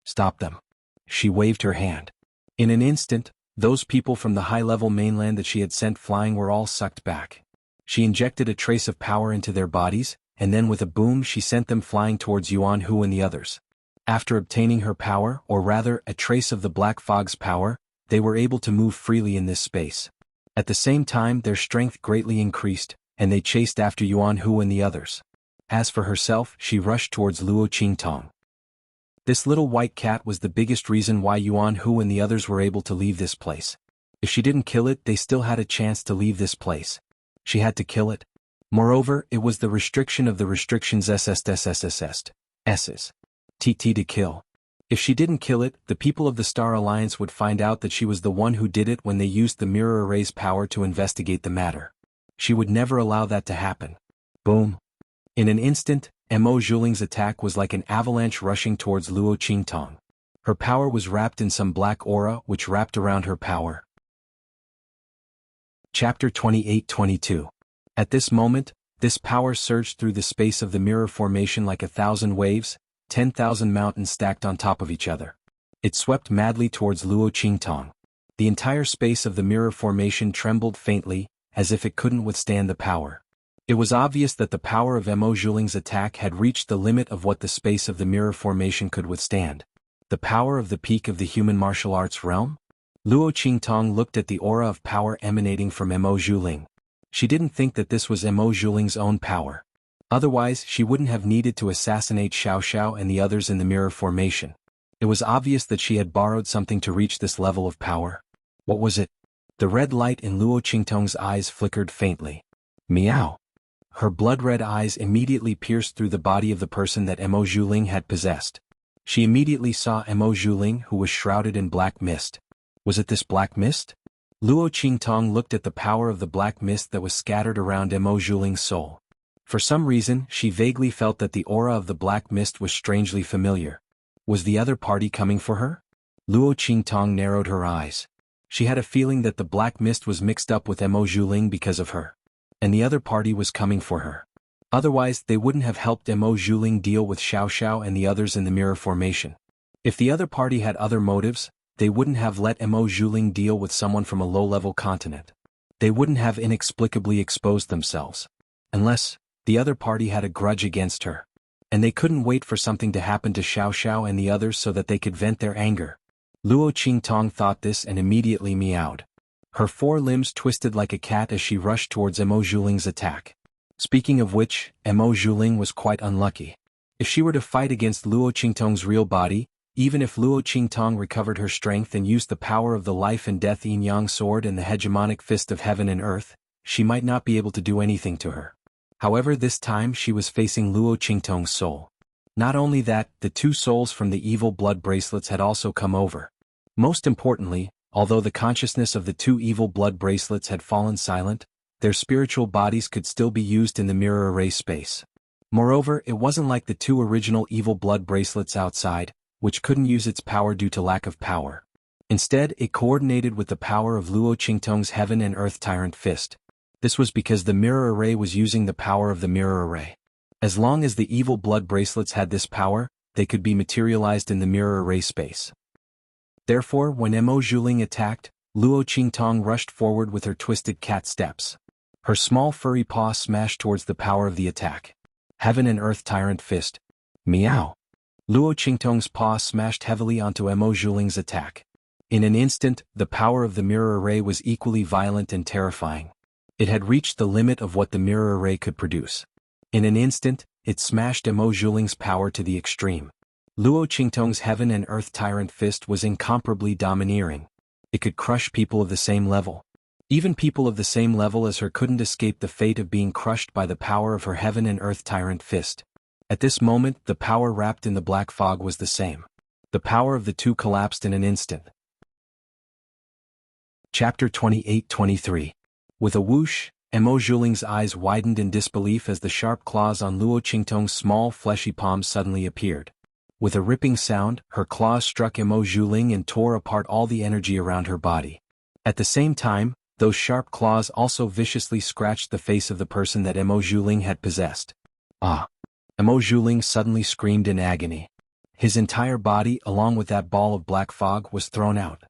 "Stop them." She waved her hand. In an instant, those people from the high-level mainland that she had sent flying were all sucked back. She injected a trace of power into their bodies, and then with a boom she sent them flying towards Xuanhu and the others. After obtaining her power, or rather, a trace of the Black Fog's power, they were able to move freely in this space. At the same time, their strength greatly increased, and they chased after Xuanhu and the others. As for herself, she rushed towards Luo Qingtong. This little white cat was the biggest reason why Xuanhu and the others were able to leave this place. If she didn't kill it, they still had a chance to leave this place. She had to kill it. Moreover, it was the restriction of the restrictions S's. TT to kill. If she didn't kill it, the people of the Star Alliance would find out that she was the one who did it when they used the mirror array's power to investigate the matter. She would never allow that to happen. Boom. In an instant, Mo Zhuling's attack was like an avalanche rushing towards Luo Qingtong. Her power was wrapped in some black aura which wrapped around her power. Chapter 28-22. At this moment, this power surged through the space of the mirror formation like 1,000 waves, 10,000 mountains stacked on top of each other. It swept madly towards Luo Qingtong. The entire space of the mirror formation trembled faintly, as if it couldn't withstand the power. It was obvious that the power of Mo Zhuling's attack had reached the limit of what the space of the mirror formation could withstand. The power of the peak of the human martial arts realm? Luo Qingtong looked at the aura of power emanating from Mo Zhuling. She didn't think that this was Mo Zhuling's own power. Otherwise, she wouldn't have needed to assassinate Xiao and the others in the mirror formation. It was obvious that she had borrowed something to reach this level of power. What was it? The red light in Luo Qingtong's eyes flickered faintly. Meow. Her blood-red eyes immediately pierced through the body of the person that Mo Zhuling had possessed. She immediately saw Mo Zhuling, who was shrouded in black mist. Was it this black mist? Luo Qingtong looked at the power of the black mist that was scattered around Mo Zhuling's soul. For some reason, she vaguely felt that the aura of the black mist was strangely familiar. Was the other party coming for her? Luo Qingtong narrowed her eyes. She had a feeling that the black mist was mixed up with Mo Zhuling because of her. And the other party was coming for her. Otherwise, they wouldn't have helped Mo Zhuling deal with Xiao and the others in the mirror formation. If the other party had other motives, they wouldn't have let Mo Zhuling deal with someone from a low-level continent. They wouldn't have inexplicably exposed themselves. Unless the other party had a grudge against her. And they couldn't wait for something to happen to Xiao and the others so that they could vent their anger. Luo Qingtong thought this and immediately meowed. Her four limbs twisted like a cat as she rushed towards Mo Zhuling's attack. Speaking of which, Mo Zhuling was quite unlucky. If she were to fight against Luo Qingtong's real body, even if Luo Qingtong recovered her strength and used the power of the life and death yin-yang sword and the hegemonic fist of heaven and earth, she might not be able to do anything to her. However, this time she was facing Luo Qingtong's soul. Not only that, the two souls from the evil blood bracelets had also come over. Most importantly, although the consciousness of the two evil blood bracelets had fallen silent, their spiritual bodies could still be used in the mirror array space. Moreover, it wasn't like the two original evil blood bracelets outside, which couldn't use its power due to lack of power. Instead, it coordinated with the power of Luo Qingtong's heaven and earth tyrant fist. This was because the mirror array was using the power of the mirror array. As long as the evil blood bracelets had this power, they could be materialized in the mirror array space. Therefore, when Mo Zhuling attacked, Luo Qingtong rushed forward with her twisted cat steps. Her small furry paw smashed towards the power of the attack. Heaven and earth tyrant fist. Meow. Luo Qingtong's paw smashed heavily onto Mo Zhuling's attack. In an instant, the power of the mirror array was equally violent and terrifying. It had reached the limit of what the mirror array could produce. In an instant, it smashed Emo Zhuling's power to the extreme. Luo Qingtong's heaven and earth tyrant fist was incomparably domineering. It could crush people of the same level. Even people of the same level as her couldn't escape the fate of being crushed by the power of her heaven and earth tyrant fist. At this moment, the power wrapped in the black fog was the same. The power of the two collapsed in an instant. Chapter 28-23. With a whoosh, Emo Zhuling's eyes widened in disbelief as the sharp claws on Luo Qingtong's small fleshy palms suddenly appeared. With a ripping sound, her claws struck Emo Zhuling and tore apart all the energy around her body. At the same time, those sharp claws also viciously scratched the face of the person that Emo Zhuling had possessed. Ah! Emo Zhuling suddenly screamed in agony. His entire body, along with that ball of black fog, was thrown out.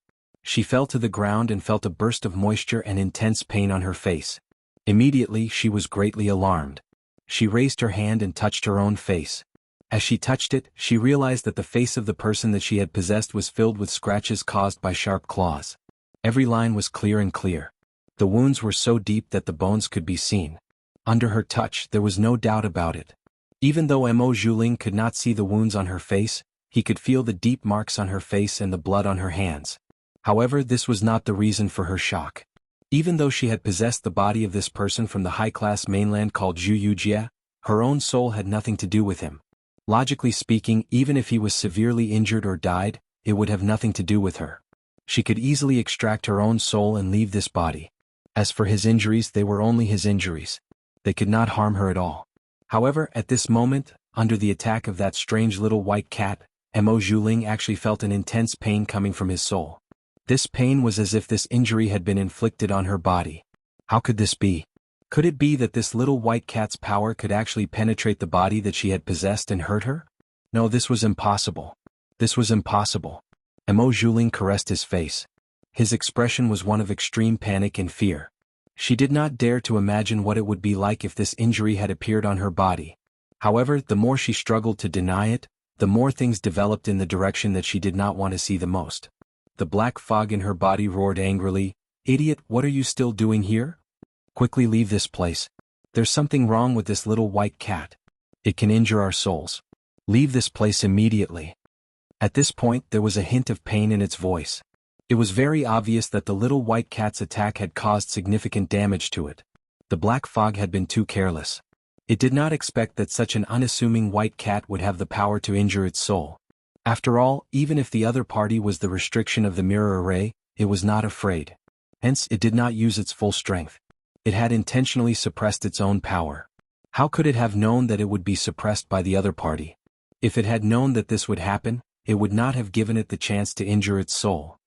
She fell to the ground and felt a burst of moisture and intense pain on her face. Immediately, she was greatly alarmed. She raised her hand and touched her own face. As she touched it, she realized that the face of the person that she had possessed was filled with scratches caused by sharp claws. Every line was clear and clear. The wounds were so deep that the bones could be seen. Under her touch, there was no doubt about it. Even though Emo Zhuling could not see the wounds on her face, he could feel the deep marks on her face and the blood on her hands. However, this was not the reason for her shock. Even though she had possessed the body of this person from the high-class mainland called Zhuyujia, her own soul had nothing to do with him. Logically speaking, even if he was severely injured or died, it would have nothing to do with her. She could easily extract her own soul and leave this body. As for his injuries, they were only his injuries. They could not harm her at all. However, at this moment, under the attack of that strange little white cat, Emo Zhuling actually felt an intense pain coming from his soul. This pain was as if this injury had been inflicted on her body. How could this be? Could it be that this little white cat's power could actually penetrate the body that she had possessed and hurt her? No, this was impossible. This was impossible. Emo Zhuling caressed his face. His expression was one of extreme panic and fear. She did not dare to imagine what it would be like if this injury had appeared on her body. However, the more she struggled to deny it, the more things developed in the direction that she did not want to see the most. The black fog in her body roared angrily, "Idiot, what are you still doing here? Quickly leave this place. There's something wrong with this little white cat. It can injure our souls. Leave this place immediately." At this point, there was a hint of pain in its voice. It was very obvious that the little white cat's attack had caused significant damage to it. The black fog had been too careless. It did not expect that such an unassuming white cat would have the power to injure its soul. After all, even if the other party was the restriction of the mirror array, it was not afraid. Hence, it did not use its full strength. It had intentionally suppressed its own power. How could it have known that it would be suppressed by the other party? If it had known that this would happen, it would not have given it the chance to injure its soul.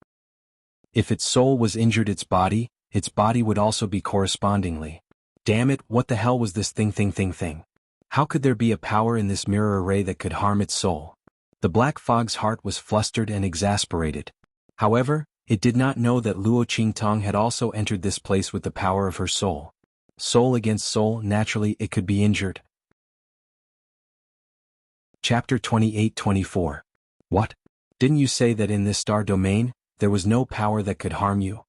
If its soul was injured, its body would also be correspondingly. Damn it, what the hell was this thing? How could there be a power in this mirror array that could harm its soul? The black fog's heart was flustered and exasperated. However, it did not know that Luo Qingtong had also entered this place with the power of her soul. Soul against soul, naturally it could be injured. Chapter 28-24. What? Didn't you say that in this star domain, there was no power that could harm you?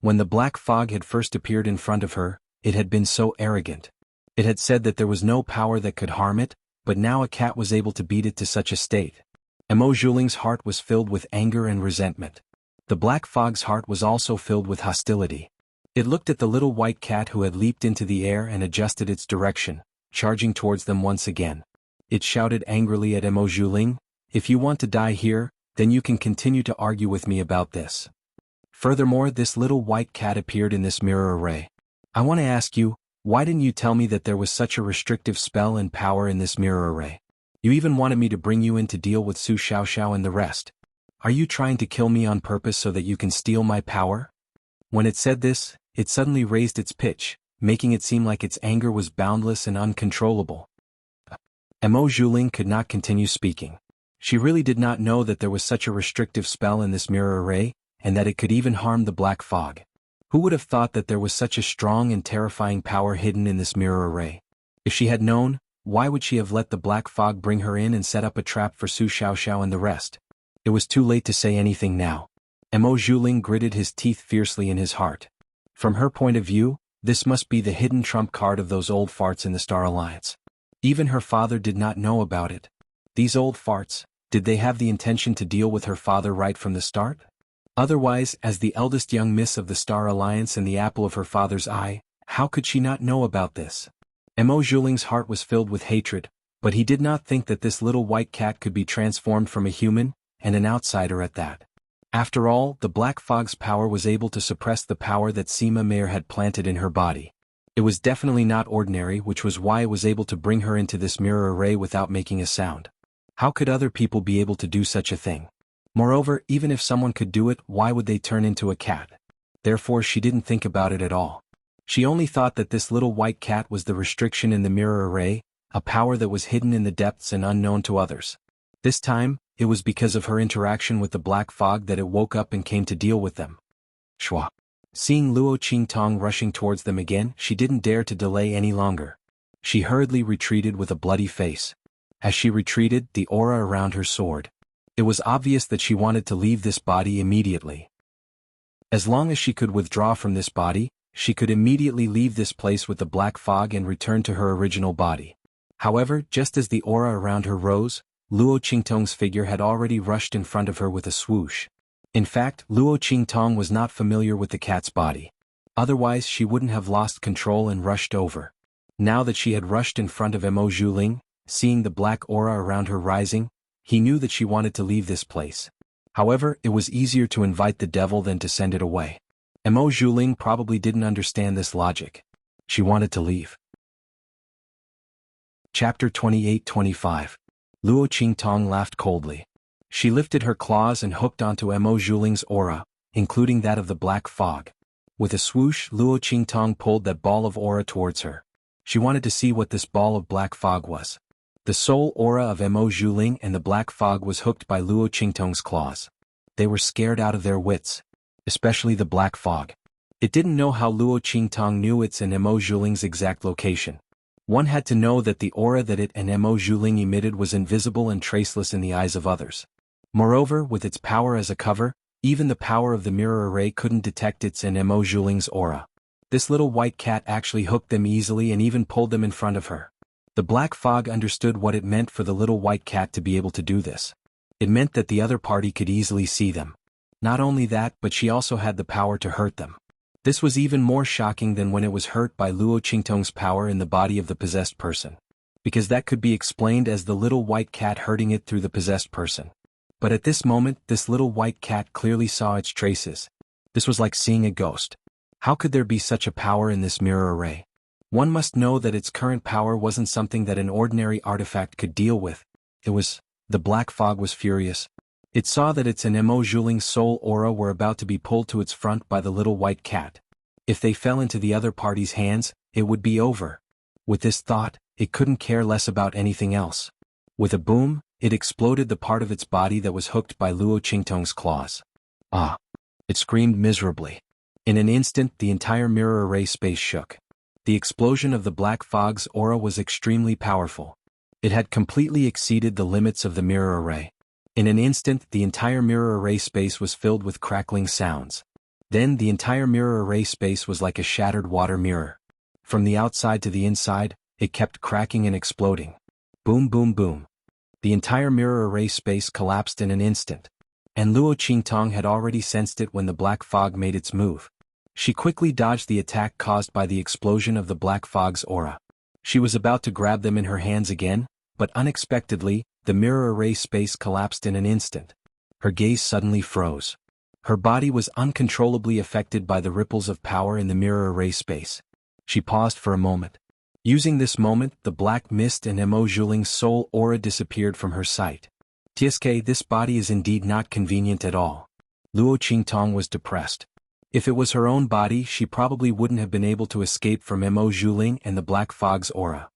When the black fog had first appeared in front of her, it had been so arrogant. It had said that there was no power that could harm it, but now a cat was able to beat it to such a state. Emo Zhuling's heart was filled with anger and resentment. The black fog's heart was also filled with hostility. It looked at the little white cat who had leaped into the air and adjusted its direction, charging towards them once again. It shouted angrily at Emo Zhuling, "If you want to die here, then you can continue to argue with me about this." Furthermore, this little white cat appeared in this mirror array. I want to ask you, why didn't you tell me that there was such a restrictive spell and power in this mirror array? You even wanted me to bring you in to deal with Su Xiaoxiao and the rest. Are you trying to kill me on purpose so that you can steal my power? When it said this, it suddenly raised its pitch, making it seem like its anger was boundless and uncontrollable. Emo Zhuling could not continue speaking. She really did not know that there was such a restrictive spell in this mirror array, and that it could even harm the black fog. Who would have thought that there was such a strong and terrifying power hidden in this mirror array? If she had known, why would she have let the black fog bring her in and set up a trap for Su Xiaoxiao and the rest? It was too late to say anything now. Emo Zhuling gritted his teeth fiercely in his heart. From her point of view, This must be the hidden trump card of those old farts in the Star Alliance. Even her father did not know about it. These old farts, did they have the intention to deal with her father right from the start? Otherwise, as the eldest young miss of the Star Alliance and the apple of her father's eye, how could she not know about this? Mo Zhuling's heart was filled with hatred, but he did not think that this little white cat could be transformed from a human, and an outsider at that. After all, the Black Fog's power was able to suppress the power that Sima Mayer had planted in her body. It was definitely not ordinary, which was why it was able to bring her into this mirror array without making a sound. How could other people be able to do such a thing? Moreover, even if someone could do it, why would they turn into a cat? Therefore she didn't think about it at all. She only thought that this little white cat was the restriction in the mirror array, a power that was hidden in the depths and unknown to others. This time, it was because of her interaction with the Black Fog that it woke up and came to deal with them. Shua. Seeing Luo Qingtong rushing towards them again, she didn't dare to delay any longer. She hurriedly retreated with a bloody face. As she retreated, the aura around her soared. It was obvious that she wanted to leave this body immediately. As long as she could withdraw from this body, she could immediately leave this place with the Black Fog and return to her original body. However, just as the aura around her rose, Luo Qingtong's figure had already rushed in front of her with a swoosh. In fact, Luo Qingtong was not familiar with the cat's body. Otherwise she wouldn't have lost control and rushed over. Now that she had rushed in front of Mo Zhuling, seeing the black aura around her rising, he knew that she wanted to leave this place. However, it was easier to invite the devil than to send it away. Mo Zhuling probably didn't understand this logic. She wanted to leave. Chapter 28-25. Luo Qingtong laughed coldly. She lifted her claws and hooked onto Mo Zhuling's aura, including that of the Black Fog. With a swoosh, Luo Qingtong pulled that ball of aura towards her. She wanted to see what this ball of Black Fog was. The soul aura of Mo Zhuling and the Black Fog was hooked by Luo Qingtong's claws. They were scared out of their wits. Especially the Black Fog. It didn't know how Luo Qingtong knew its and Mo Zhuling's exact location. One had to know that the aura that it and Mo Zhuling emitted was invisible and traceless in the eyes of others. Moreover, with its power as a cover, even the power of the mirror array couldn't detect its and Mo Zhuling's aura. This little white cat actually hooked them easily and even pulled them in front of her. The Black Fog understood what it meant for the little white cat to be able to do this. It meant that the other party could easily see them. Not only that, but she also had the power to hurt them. This was even more shocking than when it was hurt by Luo Qingtong's power in the body of the possessed person. Because that could be explained as the little white cat hurting it through the possessed person. But at this moment, this little white cat clearly saw its traces. This was like seeing a ghost. How could there be such a power in this mirror array? One must know that its current power wasn't something that an ordinary artifact could deal with. It was. The Black Fog was furious. It saw that its and Mo Zhuling's soul aura were about to be pulled to its front by the little white cat. If they fell into the other party's hands, it would be over. With this thought, it couldn't care less about anything else. With a boom, it exploded the part of its body that was hooked by Luo Qingtong's claws. Ah! It screamed miserably. In an instant, the entire mirror array space shook. The explosion of the Black Fog's aura was extremely powerful. It had completely exceeded the limits of the mirror array. In an instant, the entire mirror array space was filled with crackling sounds. Then the entire mirror array space was like a shattered water mirror. From the outside to the inside, it kept cracking and exploding. Boom boom boom. The entire mirror array space collapsed in an instant. And Luo Qingtong had already sensed it when the Black Fog made its move. She quickly dodged the attack caused by the explosion of the Black Fog's aura. She was about to grab them in her hands again, but unexpectedly, the mirror array space collapsed in an instant. Her gaze suddenly froze. Her body was uncontrollably affected by the ripples of power in the mirror array space. She paused for a moment. Using this moment, the black mist and Mo Zhuling's soul aura disappeared from her sight. Tsk, this body is indeed not convenient at all. Luo Qingtong was depressed. If it was her own body, she probably wouldn't have been able to escape from Mo Zhuling and the Black Fog's aura.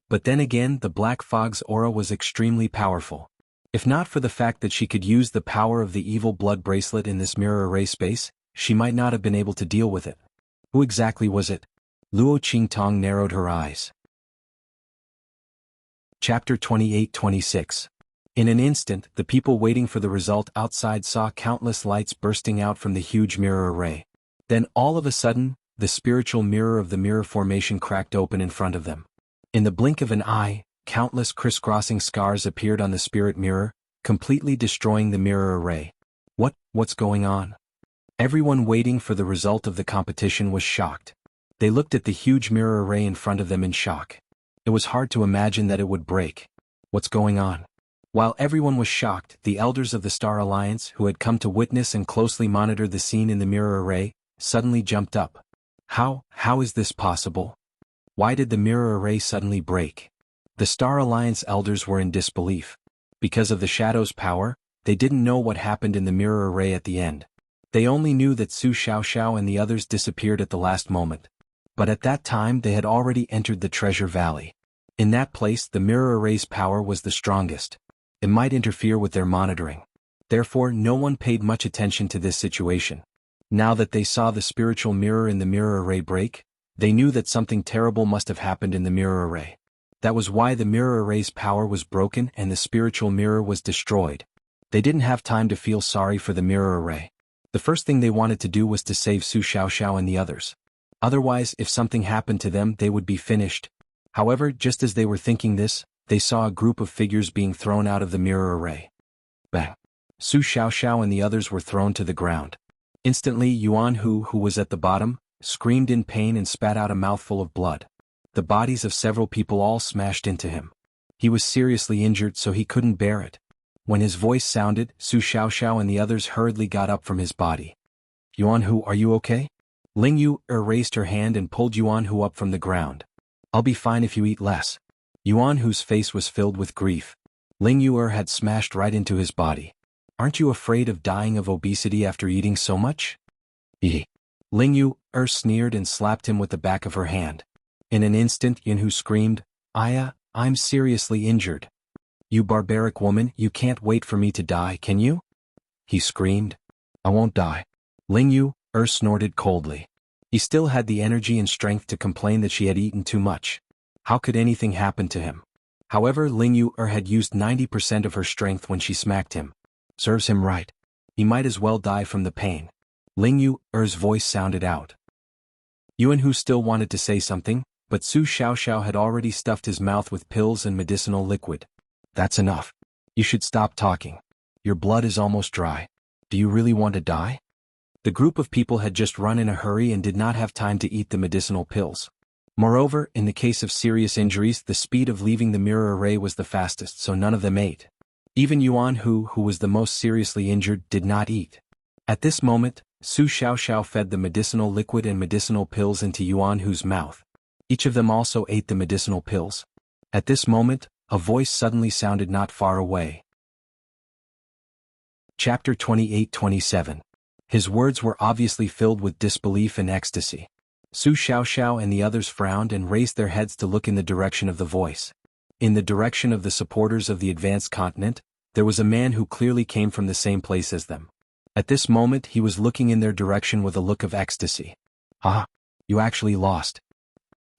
But then again, the Black Fog's aura was extremely powerful. If not for the fact that she could use the power of the evil blood bracelet in this mirror array space, she might not have been able to deal with it. Who exactly was it? Luo Qingtong narrowed her eyes. Chapter 28-26. In an instant, the people waiting for the result outside saw countless lights bursting out from the huge mirror array. Then all of a sudden, the spiritual mirror of the mirror formation cracked open in front of them. In the blink of an eye, countless crisscrossing scars appeared on the spirit mirror, completely destroying the mirror array. What's going on? Everyone waiting for the result of the competition was shocked. They looked at the huge mirror array in front of them in shock. It was hard to imagine that it would break. What's going on? While everyone was shocked, the elders of the Star Alliance, who had come to witness and closely monitor the scene in the mirror array, suddenly jumped up. How is this possible? Why did the mirror array suddenly break? The Star Alliance elders were in disbelief. Because of the shadow's power, they didn't know what happened in the mirror array at the end. They only knew that Su Xiaoxiao and the others disappeared at the last moment. But at that time they had already entered the Treasure Valley. In that place the mirror array's power was the strongest. It might interfere with their monitoring. Therefore no one paid much attention to this situation. Now that they saw the spiritual mirror in the mirror array break, they knew that something terrible must have happened in the mirror array. That was why the mirror array's power was broken and the spiritual mirror was destroyed. They didn't have time to feel sorry for the mirror array. The first thing they wanted to do was to save Su Xiaoxiao and the others. Otherwise, if something happened to them, they would be finished. However, just as they were thinking this, they saw a group of figures being thrown out of the mirror array. Bang! Su Xiaoxiao and the others were thrown to the ground. Instantly, Xuanhu, who was at the bottom, screamed in pain and spat out a mouthful of blood. The bodies of several people all smashed into him. He was seriously injured, so he couldn't bear it. When his voice sounded, Su Xiaoxiao and the others hurriedly got up from his body. Xuanhu, are you okay? Ling Yu raised her hand and pulled Xuanhu up from the ground. I'll be fine if you eat less. Xuanhu's face was filled with grief. Ling Yu had smashed right into his body. Aren't you afraid of dying of obesity after eating so much? Hee. Ling Yu sneered and slapped him with the back of her hand. In an instant Yunhu screamed, I'm seriously injured. You barbaric woman, you can't wait for me to die, can you? He screamed. I won't die. Ling Yu snorted coldly. He still had the energy and strength to complain that she had eaten too much. How could anything happen to him? However, Ling Yu had used 90% of her strength when she smacked him. Serves him right. He might as well die from the pain. Ling Yu's voice sounded out. Yuanhu still wanted to say something, but Su Xiaoxiao had already stuffed his mouth with pills and medicinal liquid. That's enough. You should stop talking. Your blood is almost dry. Do you really want to die? The group of people had just run in a hurry and did not have time to eat the medicinal pills. Moreover, in the case of serious injuries, the speed of leaving the mirror array was the fastest, so none of them ate. Even Xuanhu, who was the most seriously injured, did not eat. At this moment, Su Xiaoxiao fed the medicinal liquid and medicinal pills into Xuanhu's mouth. Each of them also ate the medicinal pills. At this moment, a voice suddenly sounded not far away. Chapter 28-27. His words were obviously filled with disbelief and ecstasy. Su Xiaoxiao and the others frowned and raised their heads to look in the direction of the voice. In the direction of the supporters of the advanced continent, there was a man who clearly came from the same place as them. At this moment he was looking in their direction with a look of ecstasy. Ah, you actually lost.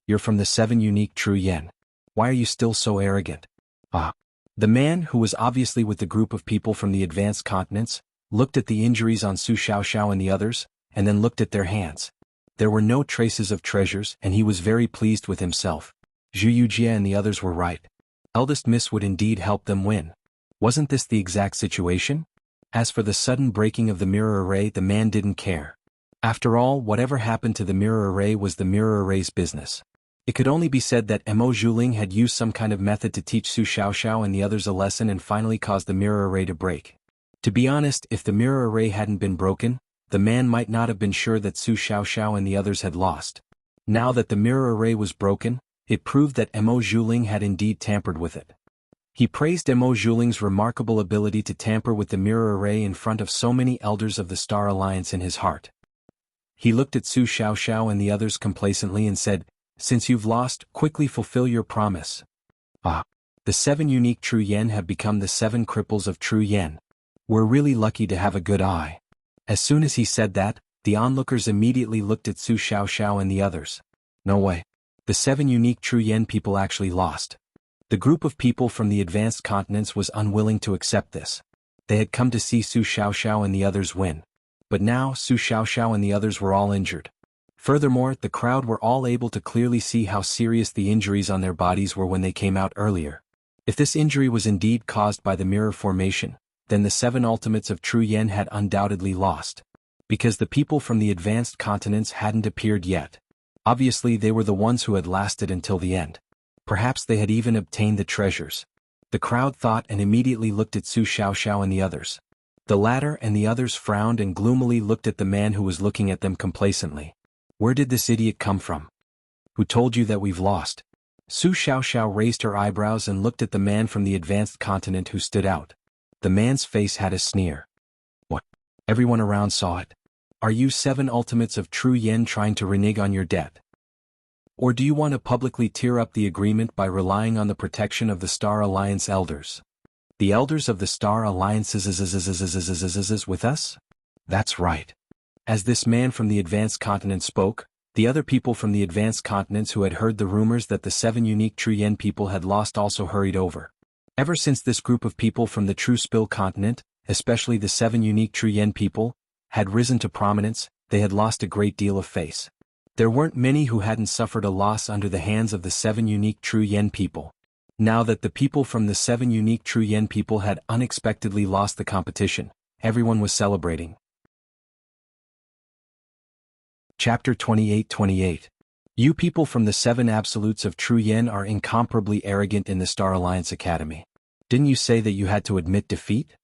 You're from the 7 unique true yen. Why are you still so arrogant? Ah. The man, who was obviously with the group of people from the advanced continents, looked at the injuries on Su Xiaoxiao and the others, and then looked at their hands. There were no traces of treasures, and he was very pleased with himself. Zhu Yujie and the others were right. Eldest Miss would indeed help them win. Wasn't this the exact situation? As for the sudden breaking of the mirror array, the man didn't care. After all, whatever happened to the mirror array was the mirror array's business. It could only be said that Mo Zhuling had used some kind of method to teach Su Xiaoxiao and the others a lesson and finally caused the mirror array to break. To be honest, if the mirror array hadn't been broken, the man might not have been sure that Su Xiaoxiao and the others had lost. Now that the mirror array was broken, it proved that Mo Zhuling had indeed tampered with it. He praised Mo Zhuling's remarkable ability to tamper with the mirror array in front of so many elders of the Star Alliance in his heart. He looked at Su Xiaoxiao and the others complacently and said, "Since you've lost, quickly fulfill your promise." Ah. The 7 unique true yen have become the 7 cripples of true yen. We're really lucky to have a good eye. As soon as he said that, the onlookers immediately looked at Su Xiaoxiao and the others. No way. The 7 unique true yen people actually lost. The group of people from the advanced continents was unwilling to accept this. They had come to see Su Xiaoxiao and the others win. But now Su Xiaoxiao and the others were all injured. Furthermore, the crowd were all able to clearly see how serious the injuries on their bodies were when they came out earlier. If this injury was indeed caused by the mirror formation, then the 7 ultimates of True Yen had undoubtedly lost. Because the people from the advanced continents hadn't appeared yet. Obviously they were the ones who had lasted until the end. Perhaps they had even obtained the treasures. The crowd thought and immediately looked at Su Xiaoxiao and the others. The latter and the others frowned and gloomily looked at the man who was looking at them complacently. Where did this idiot come from? Who told you that we've lost? Su Xiaoxiao raised her eyebrows and looked at the man from the advanced continent who stood out. The man's face had a sneer. What? Everyone around saw it. Are you 7 ultimates of True Yen trying to renege on your debt? Or do you want to publicly tear up the agreement by relying on the protection of the Star Alliance elders? The elders of the Star Alliance with us? That's right. As this man from the advanced continent spoke, the other people from the advanced continents who had heard the rumors that the 7 unique True Yen people had lost also hurried over. Ever since this group of people from the True Spill continent, especially the 7 unique True Yen people, had risen to prominence, they had lost a great deal of face. There weren't many who hadn't suffered a loss under the hands of the 7 unique True Yen people. Now that the people from the 7 unique True Yen people had unexpectedly lost the competition, everyone was celebrating. Chapter 28. You people from the 7 absolutes of True Yen are incomparably arrogant in the Star Alliance Academy. Didn't you say that you had to admit defeat?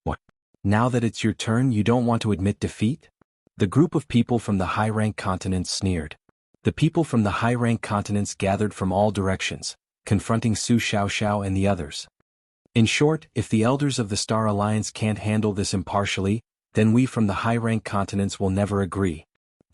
What? Now that it's your turn you don't want to admit defeat? The group of people from the high-rank continents sneered. The people from the high-rank continents gathered from all directions, confronting Su Xiaoxiao and the others. In short, if the elders of the Star Alliance can't handle this impartially, then we from the high-rank continents will never agree.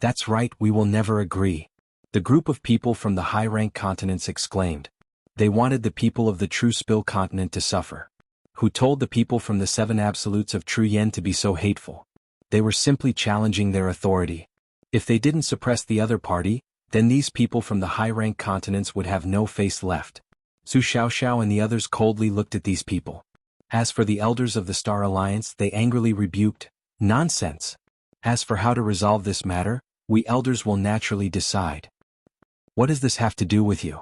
That's right, we will never agree. The group of people from the high-rank continents exclaimed. They wanted the people of the True Spill continent to suffer. Who told the people from the 7 absolutes of True Yen to be so hateful? They were simply challenging their authority. If they didn't suppress the other party, then these people from the high-rank continents would have no face left. Su Xiaoxiao and the others coldly looked at these people. As for the elders of the Star Alliance, they angrily rebuked. Nonsense! As for how to resolve this matter, we elders will naturally decide. What does this have to do with you?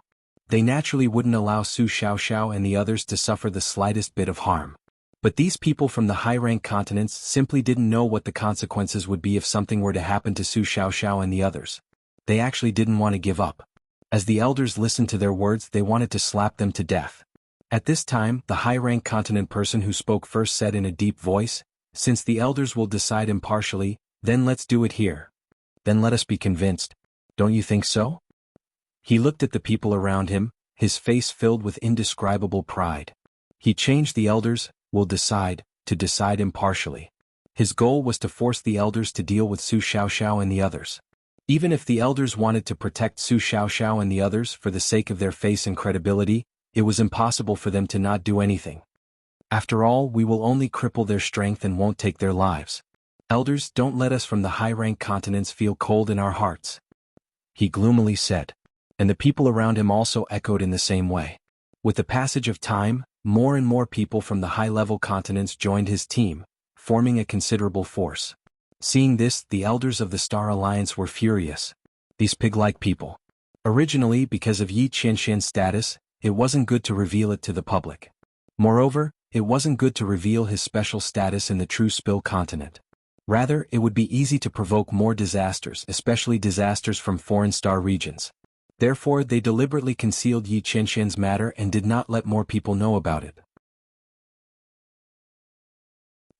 They naturally wouldn't allow Su Xiaoxiao and the others to suffer the slightest bit of harm. But these people from the high-rank continents simply didn't know what the consequences would be if something were to happen to Su Xiaoxiao and the others. They actually didn't want to give up. As the elders listened to their words, they wanted to slap them to death. At this time, the high-rank continent person who spoke first said in a deep voice, "Since the elders will decide impartially, then let's do it here. Then let us be convinced. Don't you think so?" He looked at the people around him, his face filled with indescribable pride. He changed the elders, will decide, to decide impartially. His goal was to force the elders to deal with Su Xiaoxiao and the others. Even if the elders wanted to protect Su Xiaoxiao and the others for the sake of their face and credibility, it was impossible for them to not do anything. After all, we will only cripple their strength and won't take their lives. Elders, don't let us from the high-rank continents feel cold in our hearts. He gloomily said. And the people around him also echoed in the same way. With the passage of time, more and more people from the high-level continents joined his team, forming a considerable force. Seeing this, the elders of the Star Alliance were furious. These pig-like people. Originally, because of Yi Qianxian's status, it wasn't good to reveal it to the public. Moreover, it wasn't good to reveal his special status in the True Spill continent. Rather, it would be easy to provoke more disasters, especially disasters from foreign star regions. Therefore, they deliberately concealed Yi Qianxian's matter and did not let more people know about it.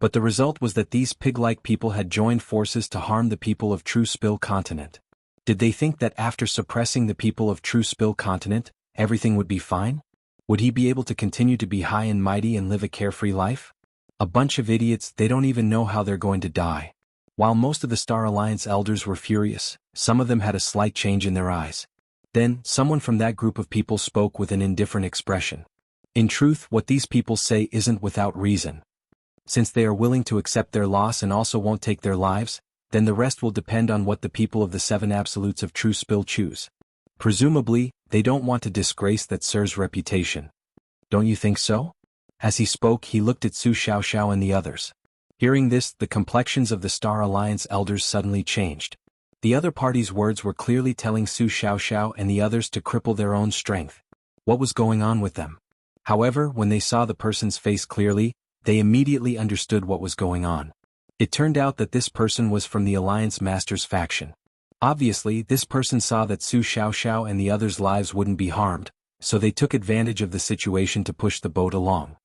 But the result was that these pig-like people had joined forces to harm the people of True Spill continent. Did they think that after suppressing the people of True Spill continent, everything would be fine? Would he be able to continue to be high and mighty and live a carefree life? A bunch of idiots, they don't even know how they're going to die. While most of the Star Alliance elders were furious, some of them had a slight change in their eyes. Then, someone from that group of people spoke with an indifferent expression. In truth, what these people say isn't without reason. Since they are willing to accept their loss and also won't take their lives, then the rest will depend on what the people of the 7 absolutes of True Spill choose. Presumably, they don't want to disgrace that sir's reputation. Don't you think so? As he spoke, he looked at Su Xiaoxiao and the others. Hearing this, the complexions of the Star Alliance elders suddenly changed. The other party's words were clearly telling Su Xiaoxiao and the others to cripple their own strength. What was going on with them? However, when they saw the person's face clearly, they immediately understood what was going on. It turned out that this person was from the Alliance Master's faction. Obviously, this person saw that Su Xiaoxiao and the others' lives wouldn't be harmed, so they took advantage of the situation to push the boat along.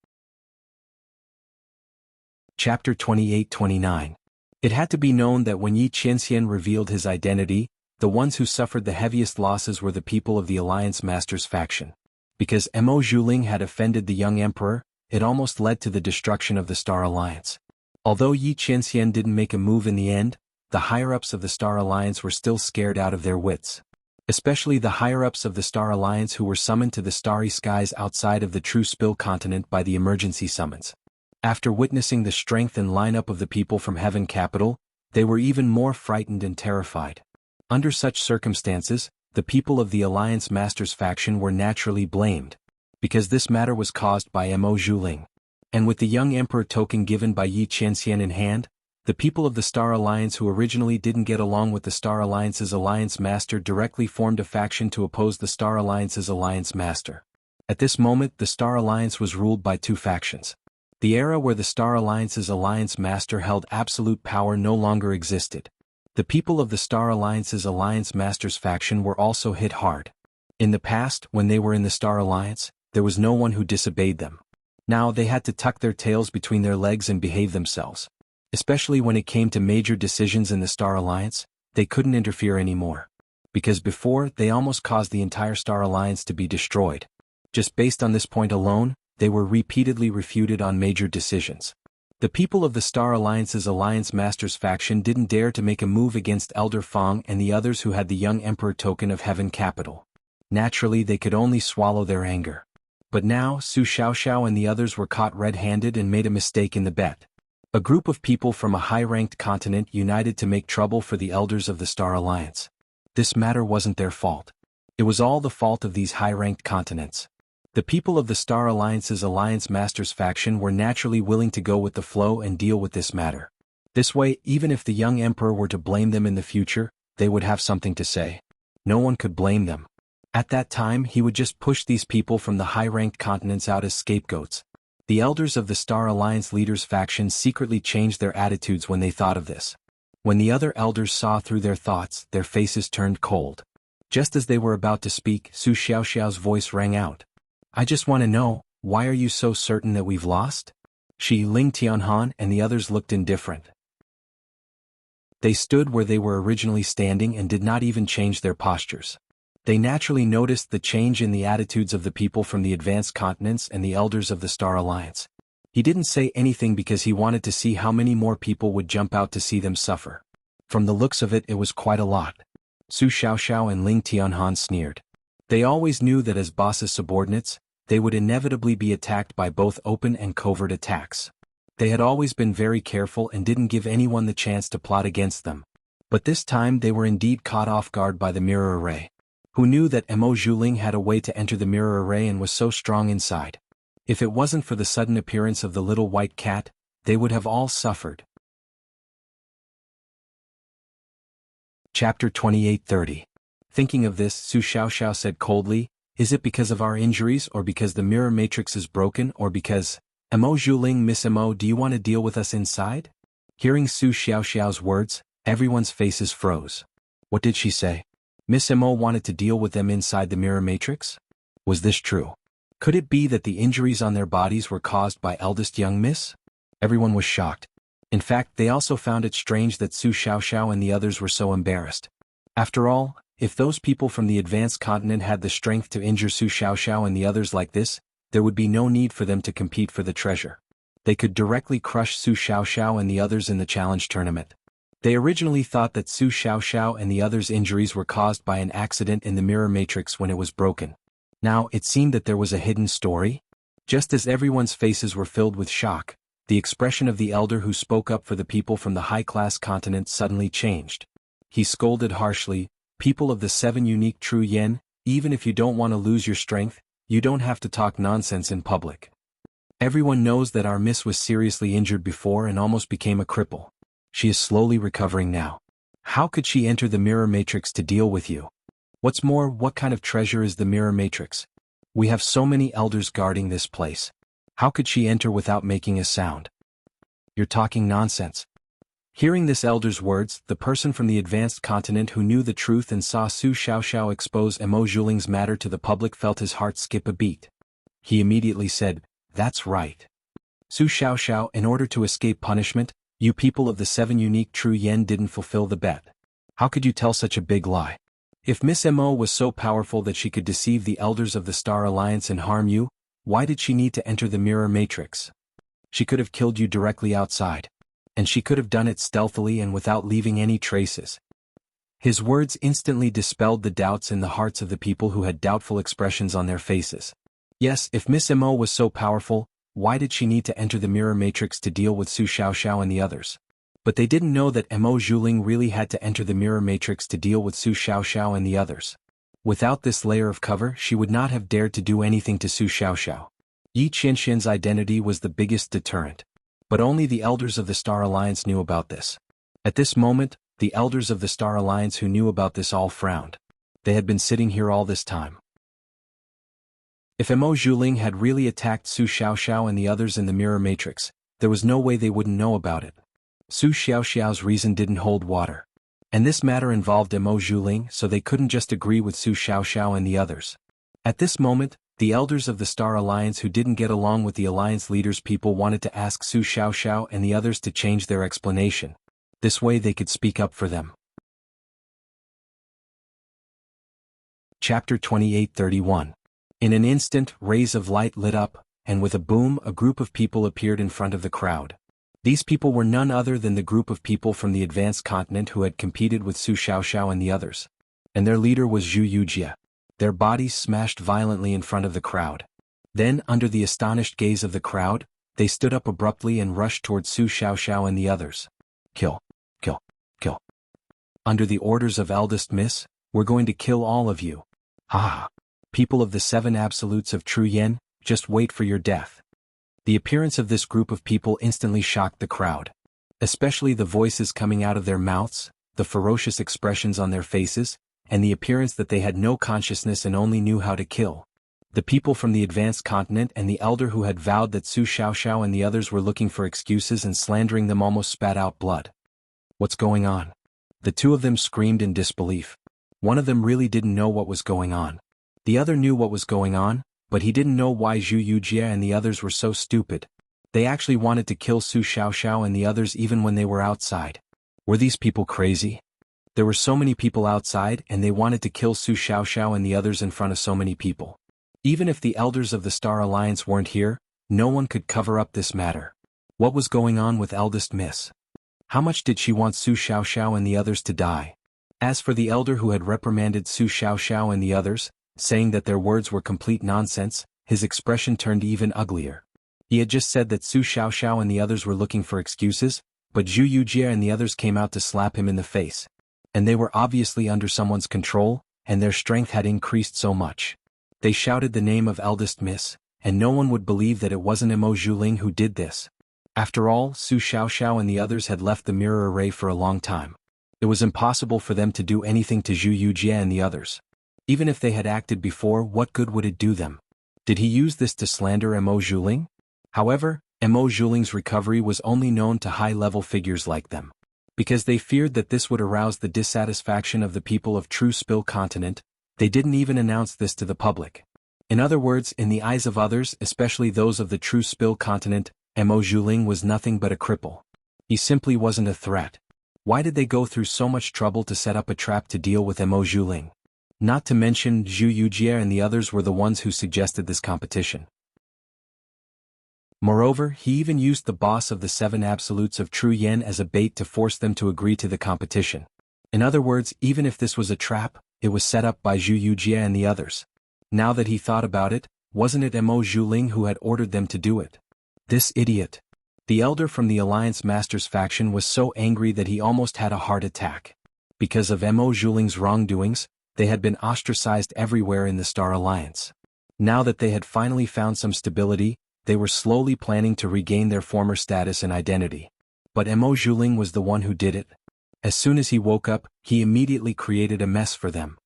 Chapter 28-29. It had to be known that when Yi Qianxian revealed his identity, the ones who suffered the heaviest losses were the people of the Alliance Master's faction. Because Mo Zhuling had offended the young emperor, it almost led to the destruction of the Star Alliance. Although Yi Qianxian didn't make a move in the end, the higher-ups of the Star Alliance were still scared out of their wits. Especially the higher-ups of the Star Alliance who were summoned to the starry skies outside of the True Spill continent by the emergency summons. After witnessing the strength and lineup of the people from Heaven Capital, they were even more frightened and terrified. Under such circumstances, the people of the Alliance Master's faction were naturally blamed, because this matter was caused by Mo Zhuling. And with the young emperor token given by Yi Qianxian in hand, the people of the Star Alliance who originally didn't get along with the Star Alliance's Alliance Master directly formed a faction to oppose the Star Alliance's Alliance Master. At this moment, the Star Alliance was ruled by two factions. The era where the Star Alliance's Alliance Master held absolute power no longer existed. The people of the Star Alliance's Alliance Master's faction were also hit hard. In the past, when they were in the Star Alliance, there was no one who disobeyed them. Now they had to tuck their tails between their legs and behave themselves. Especially when it came to major decisions in the Star Alliance, they couldn't interfere anymore. Because before, they almost caused the entire Star Alliance to be destroyed. Just based on this point alone, they were repeatedly refuted on major decisions. The people of the Star Alliance's Alliance Master's faction didn't dare to make a move against Elder Fang and the others who had the young emperor token of Heaven Capital. Naturally, they could only swallow their anger. But now, Su Xiaoxiao and the others were caught red-handed and made a mistake in the bet. A group of people from a high-ranked continent united to make trouble for the elders of the Star Alliance. This matter wasn't their fault. It was all the fault of these high-ranked continents. The people of the Star Alliance's Alliance Master's faction were naturally willing to go with the flow and deal with this matter. This way, even if the young emperor were to blame them in the future, they would have something to say. No one could blame them. At that time, he would just push these people from the high-ranked continents out as scapegoats. The elders of the Star Alliance leaders' faction secretly changed their attitudes when they thought of this. When the other elders saw through their thoughts, their faces turned cold. Just as they were about to speak, Su Xiaoxiao's voice rang out. I just want to know, why are you so certain that we've lost? Shi Ling Tianhan and the others looked indifferent. They stood where they were originally standing and did not even change their postures. They naturally noticed the change in the attitudes of the people from the advanced continents and the elders of the Star Alliance. He didn't say anything because he wanted to see how many more people would jump out to see them suffer. From the looks of it, it was quite a lot. Su Xiaoxiao and Ling Tianhan sneered. They always knew that as boss's subordinates, they would inevitably be attacked by both open and covert attacks. They had always been very careful and didn't give anyone the chance to plot against them. But this time they were indeed caught off guard by the mirror array. Who knew that Mo Zhuling had a way to enter the mirror array and was so strong inside? If it wasn't for the sudden appearance of the little white cat, they would have all suffered. Chapter 28-30. Thinking of this, Su Xiaoxiao said coldly, is it because of our injuries or because the mirror matrix is broken or because, Mo Zhuling, Miss Mo, do you want to deal with us inside? Hearing Su Xiaoxiao's words, everyone's faces froze. What did she say? Miss Mo wanted to deal with them inside the mirror matrix? Was this true? Could it be that the injuries on their bodies were caused by eldest young miss? Everyone was shocked. In fact, they also found it strange that Su Xiaoxiao and the others were so embarrassed. After all, if those people from the advanced continent had the strength to injure Su Xiaoxiao and the others like this, there would be no need for them to compete for the treasure. They could directly crush Su Xiaoxiao and the others in the challenge tournament. They originally thought that Su Xiaoxiao and the others' injuries were caused by an accident in the mirror matrix when it was broken. Now, it seemed that there was a hidden story. Just as everyone's faces were filled with shock, the expression of the elder who spoke up for the people from the high-class continent suddenly changed. He scolded harshly, people of the 7 unique true yen, even if you don't want to lose your strength, you don't have to talk nonsense in public. Everyone knows that our miss was seriously injured before and almost became a cripple. She is slowly recovering now. How could she enter the mirror matrix to deal with you? What's more, what kind of treasure is the mirror matrix? We have so many elders guarding this place. How could she enter without making a sound? You're talking nonsense. Hearing this elder's words, the person from the advanced continent who knew the truth and saw Su Xiaoxiao expose Emo Zhuling's matter to the public felt his heart skip a beat. He immediately said, "That's right. Su Xiaoxiao, in order to escape punishment, you people of the 7 unique true yen didn't fulfill the bet. How could you tell such a big lie? If Miss Emo was so powerful that she could deceive the elders of the Star Alliance and harm you, why did she need to enter the mirror matrix? She could have killed you directly outside. And she could have done it stealthily and without leaving any traces." His words instantly dispelled the doubts in the hearts of the people who had doubtful expressions on their faces. Yes, if Miss Emo was so powerful, why did she need to enter the mirror matrix to deal with Su Xiaoxiao and the others? But they didn't know that Emo Zhuling really had to enter the mirror matrix to deal with Su Xiaoxiao and the others. Without this layer of cover, she would not have dared to do anything to Su Xiaoxiao. Yi Qianxian's identity was the biggest deterrent. But only the elders of the Star Alliance knew about this. At this moment, the elders of the Star Alliance who knew about this all frowned. They had been sitting here all this time. If Emo Zhuling had really attacked Su Xiaoxiao and the others in the mirror matrix, there was no way they wouldn't know about it. Su Xiaoxiao's reason didn't hold water. And this matter involved Emo Zhuling, so they couldn't just agree with Su Xiaoxiao and the others. At this moment, the elders of the Star Alliance who didn't get along with the Alliance leaders' people wanted to ask Su Xiaoxiao and the others to change their explanation. This way they could speak up for them. Chapter 28:31. In an instant, rays of light lit up, and with a boom, a group of people appeared in front of the crowd. These people were none other than the group of people from the advanced continent who had competed with Su Xiaoxiao and the others. And their leader was Zhu Yujie. Their bodies smashed violently in front of the crowd. Then, under the astonished gaze of the crowd, they stood up abruptly and rushed towards Su Xiaoxiao and the others. Kill. Kill. Kill. Under the orders of Eldest Miss, we're going to kill all of you. Ha ha. People of the 7 absolutes of true yen, just wait for your death. The appearance of this group of people instantly shocked the crowd. Especially the voices coming out of their mouths, the ferocious expressions on their faces, and the appearance that they had no consciousness and only knew how to kill. The people from the advanced continent and the elder who had vowed that Su Xiaoxiao and the others were looking for excuses and slandering them almost spat out blood. What's going on? The 2 of them screamed in disbelief. One of them really didn't know what was going on. The other knew what was going on, but he didn't know why Zhu Yujie and the others were so stupid. They actually wanted to kill Su Xiaoxiao and the others even when they were outside. Were these people crazy? There were so many people outside and they wanted to kill Su Xiaoxiao and the others in front of so many people. Even if the elders of the Star Alliance weren't here, no one could cover up this matter. What was going on with Eldest Miss? How much did she want Su Xiaoxiao and the others to die? As for the elder who had reprimanded Su Xiaoxiao and the others, saying that their words were complete nonsense, his expression turned even uglier. He had just said that Su Xiaoxiao and the others were looking for excuses, but Zhu Yujie and the others came out to slap him in the face. And they were obviously under someone's control, and their strength had increased so much. They shouted the name of Eldest Miss, and no one would believe that it wasn't Emo Zhuling who did this. After all, Su Xiaoxiao and the others had left the mirror array for a long time. It was impossible for them to do anything to Zhu Yujie and the others. Even if they had acted before, what good would it do them? Did he use this to slander Emo Zhuling? However, Emo Zhuling's recovery was only known to high-level figures like them. Because they feared that this would arouse the dissatisfaction of the people of True Spill Continent, they didn't even announce this to the public. In other words, in the eyes of others, especially those of the True Spill Continent, Emo Zhuling was nothing but a cripple. He simply wasn't a threat. Why did they go through so much trouble to set up a trap to deal with Emo Zhuling? Not to mention, Zhu Yujie and the others were the ones who suggested this competition. Moreover, he even used the boss of the 7 absolutes of true yen as a bait to force them to agree to the competition. In other words, even if this was a trap, it was set up by Zhu Yujie and the others. Now that he thought about it, wasn't it Emo Zhuling who had ordered them to do it? This idiot. The elder from the Alliance Masters faction was so angry that he almost had a heart attack. Because of Emo Zhuling's wrongdoings, they had been ostracized everywhere in the Star Alliance. Now that they had finally found some stability, they were slowly planning to regain their former status and identity. But Emo Zhuling was the one who did it. As soon as he woke up, he immediately created a mess for them.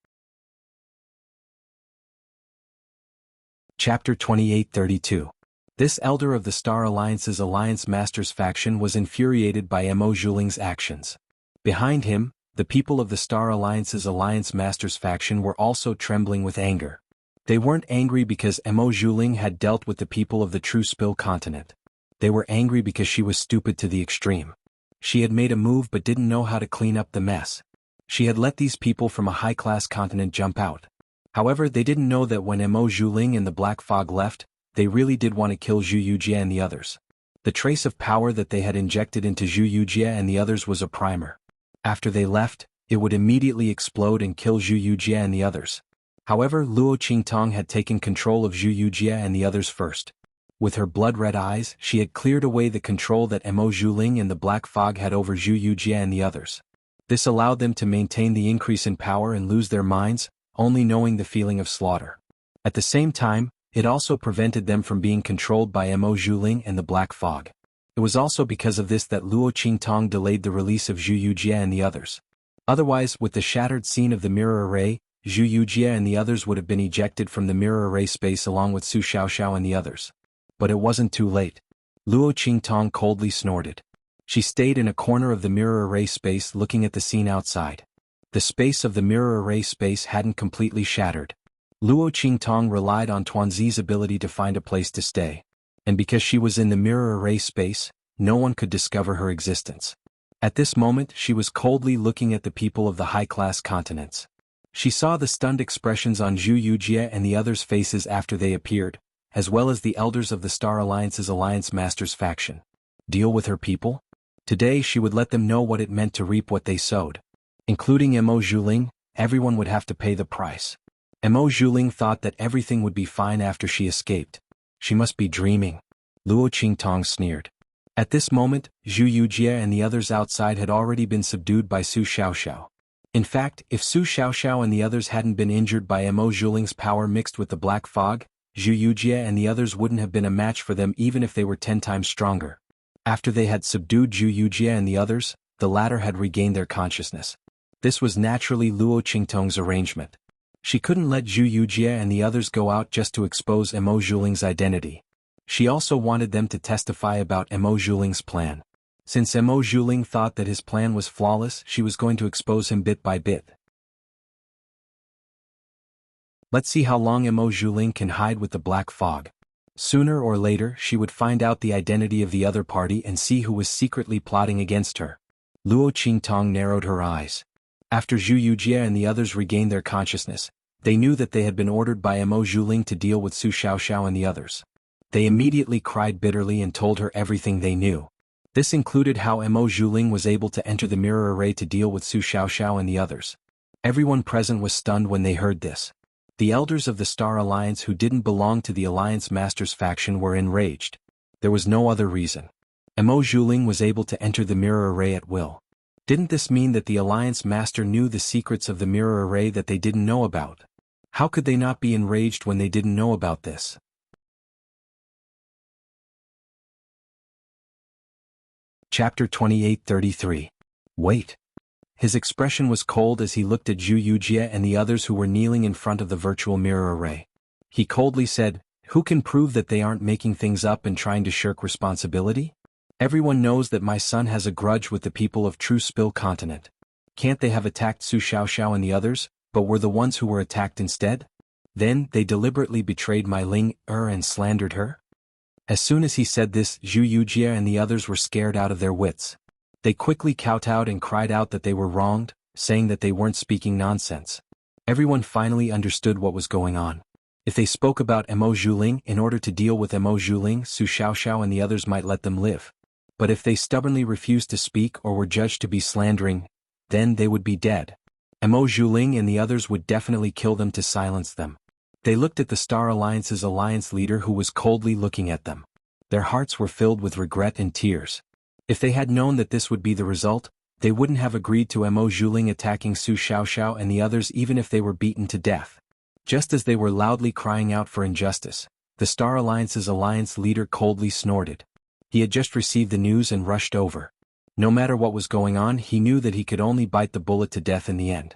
Chapter 2832. This elder of the Star Alliance's Alliance Masters faction was infuriated by Mo Zhuling's actions. Behind him, the people of the Star Alliance's Alliance Masters faction were also trembling with anger. They weren't angry because Mo Zhuling had dealt with the people of the True Spill continent. They were angry because she was stupid to the extreme. She had made a move but didn't know how to clean up the mess. She had let these people from a high-class continent jump out. However, they didn't know that when Mo Zhuling and the Black Fog left, they really did want to kill Xianxia and the others. The trace of power that they had injected into Xianxia and the others was a primer. After they left, it would immediately explode and kill Xianxia and the others. However, Luo Qingtong had taken control of Xianxia and the others first. With her blood-red eyes, she had cleared away the control that Mo Zhuling and the Black Fog had over Xianxia and the others. This allowed them to maintain the increase in power and lose their minds, only knowing the feeling of slaughter. At the same time, it also prevented them from being controlled by Mo Zhuling and the Black Fog. It was also because of this that Luo Qingtong delayed the release of Xianxia and the others. Otherwise, with the shattered scene of the mirror array, Xianxia and the others would have been ejected from the mirror array space along with Su Xiaoxiao and the others. But it wasn't too late. Luo Qingtong coldly snorted. She stayed in a corner of the mirror array space looking at the scene outside. The space of the mirror array space hadn't completely shattered. Luo Qingtong relied on Tuanzi's ability to find a place to stay. And because she was in the mirror array space, no one could discover her existence. At this moment, she was coldly looking at the people of the high-class continents. She saw the stunned expressions on Xianxia and the others' faces after they appeared, as well as the elders of the Star Alliance's Alliance Masters faction. Deal with her people? Today she would let them know what it meant to reap what they sowed. Including Mo Zhuling, everyone would have to pay the price. Mo Zhuling thought that everything would be fine after she escaped. She must be dreaming. Luo Qingtong sneered. At this moment, Xianxia and the others outside had already been subdued by Su Xiaoxiao. In fact, if Su Xiaoxiao and the others hadn't been injured by Mo Zhuling's power mixed with the Black Fog, Xianxia and the others wouldn't have been a match for them even if they were 10 times stronger. After they had subdued Xianxia and the others, the latter had regained their consciousness. This was naturally Luo Qingtong's arrangement. She couldn't let Xianxia and the others go out just to expose Mo Zhuling's identity. She also wanted them to testify about Mo Zhuling's plan. Since Mo Zhuling thought that his plan was flawless, she was going to expose him bit by bit. Let's see how long Mo Zhuling can hide with the Black Fog. Sooner or later, she would find out the identity of the other party and see who was secretly plotting against her. Luo Qingtong narrowed her eyes. After Xianxia and the others regained their consciousness, they knew that they had been ordered by Mo Zhuling to deal with Su Xiaoxiao and the others. They immediately cried bitterly and told her everything they knew. This included how Mo Zhuling was able to enter the mirror array to deal with Su Xiaoxiao and the others. Everyone present was stunned when they heard this. The elders of the Star Alliance who didn't belong to the Alliance Masters faction were enraged. There was no other reason. Mo Zhuling was able to enter the mirror array at will. Didn't this mean that the Alliance Master knew the secrets of the mirror array that they didn't know about? How could they not be enraged when they didn't know about this? Chapter 2833. Wait. His expression was cold as he looked at Xianxia and the others who were kneeling in front of the virtual mirror array. He coldly said, "Who can prove that they aren't making things up and trying to shirk responsibility? Everyone knows that my son has a grudge with the people of True Spill continent. Can't they have attacked Su Xiaoxiao and the others, but were the ones who were attacked instead? Then they deliberately betrayed my Ling and slandered her?" As soon as he said this, Xianxia and the others were scared out of their wits. They quickly kowtowed and cried out that they were wronged, saying that they weren't speaking nonsense. Everyone finally understood what was going on. If they spoke about Mo Zhuling in order to deal with Mo Zhuling, Su Xiaoxiao and the others might let them live. But if they stubbornly refused to speak or were judged to be slandering, then they would be dead. Mo Zhuling and the others would definitely kill them to silence them. They looked at the Star Alliance's alliance leader who was coldly looking at them. Their hearts were filled with regret and tears. If they had known that this would be the result, they wouldn't have agreed to Mo Zhuling attacking Su Xiaoxiao and the others even if they were beaten to death. Just as they were loudly crying out for injustice, the Star Alliance's alliance leader coldly snorted. He had just received the news and rushed over. No matter what was going on, he knew that he could only bite the bullet to death in the end.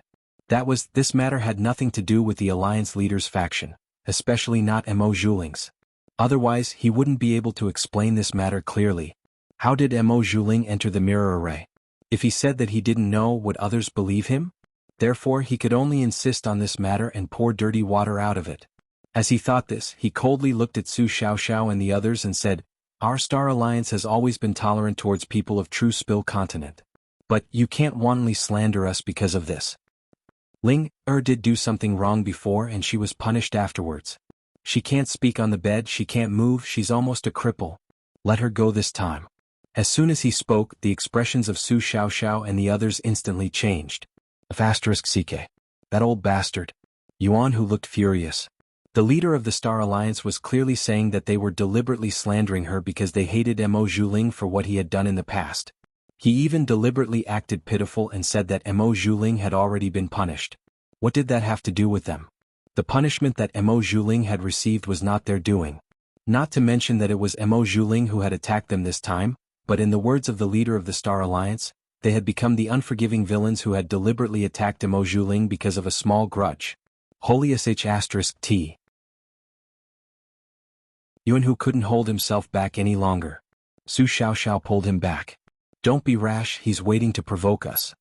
This matter had nothing to do with the Alliance leader's faction, especially not Mo Zhuling's. Otherwise, he wouldn't be able to explain this matter clearly. How did Mo Zhuling enter the mirror array? If he said that he didn't know, would others believe him? Therefore, he could only insist on this matter and pour dirty water out of it. As he thought this, he coldly looked at Su Xiaoxiao and the others and said, "Our Star Alliance has always been tolerant towards people of True Spill Continent. But you can't wantonly slander us because of this. Ling did do something wrong before and she was punished afterwards. She can't speak on the bed, she can't move, she's almost a cripple. Let her go this time." As soon as he spoke, the expressions of Su Xiaoxiao and the others instantly changed. *CK. That old bastard. Yuan, who looked furious. The leader of the Star Alliance was clearly saying that they were deliberately slandering her because they hated Mo Zhuling for what he had done in the past. He even deliberately acted pitiful and said that Mo Zhuling had already been punished. What did that have to do with them? The punishment that Mo Zhuling had received was not their doing. Not to mention that it was Mo Zhuling who had attacked them this time, but in the words of the leader of the Star Alliance, they had become the unforgiving villains who had deliberately attacked Mo Zhuling because of a small grudge. Holy *T. Yuan, who couldn't hold himself back any longer. Su Xiaoxiao pulled him back. "Don't be rash, he's waiting to provoke us."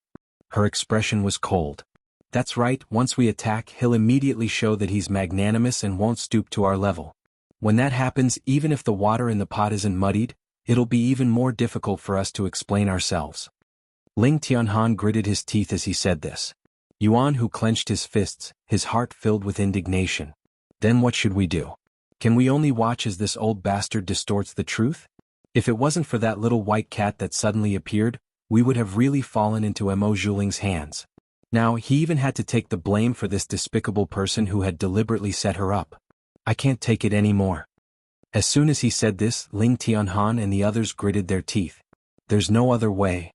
Her expression was cold. "That's right, once we attack, he'll immediately show that he's magnanimous and won't stoop to our level. When that happens, even if the water in the pot isn't muddied, it'll be even more difficult for us to explain ourselves." Ling Tianhan gritted his teeth as he said this. Yuan, who clenched his fists, his heart filled with indignation. Then what should we do? Can we only watch as this old bastard distorts the truth? If it wasn't for that little white cat that suddenly appeared, we would have really fallen into Mo Zhuling's hands. Now he even had to take the blame for this despicable person who had deliberately set her up. I can't take it anymore. As soon as he said this, Ling Tianhan and the others gritted their teeth. There's no other way.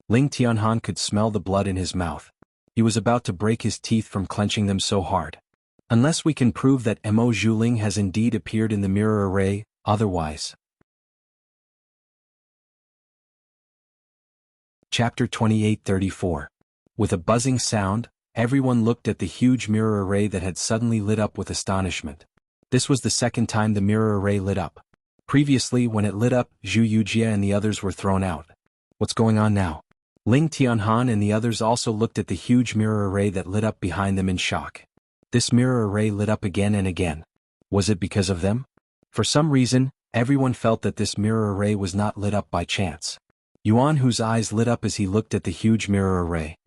Ling Tianhan could smell the blood in his mouth. He was about to break his teeth from clenching them so hard. Unless we can prove that Mo Zhuling has indeed appeared in the mirror array, otherwise. Chapter 28:34. With a buzzing sound, everyone looked at the huge mirror array that had suddenly lit up with astonishment. This was the second time the mirror array lit up. Previously, when it lit up, Zhu Yujia and the others were thrown out. What's going on now? Ling Tianhan and the others also looked at the huge mirror array that lit up behind them in shock. This mirror array lit up again and again. Was it because of them? For some reason, everyone felt that this mirror array was not lit up by chance. Yuan, whose eyes lit up as he looked at the huge mirror array.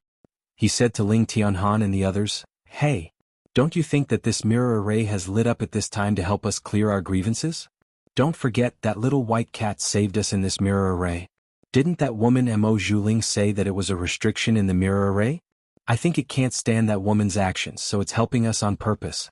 He said to Ling Tianhan and the others, "Hey, don't you think that this mirror array has lit up at this time to help us clear our grievances? Don't forget that little white cat saved us in this mirror array. Didn't that woman Mo Zhuling say that it was a restriction in the mirror array? I think it can't stand that woman's actions, so it's helping us on purpose."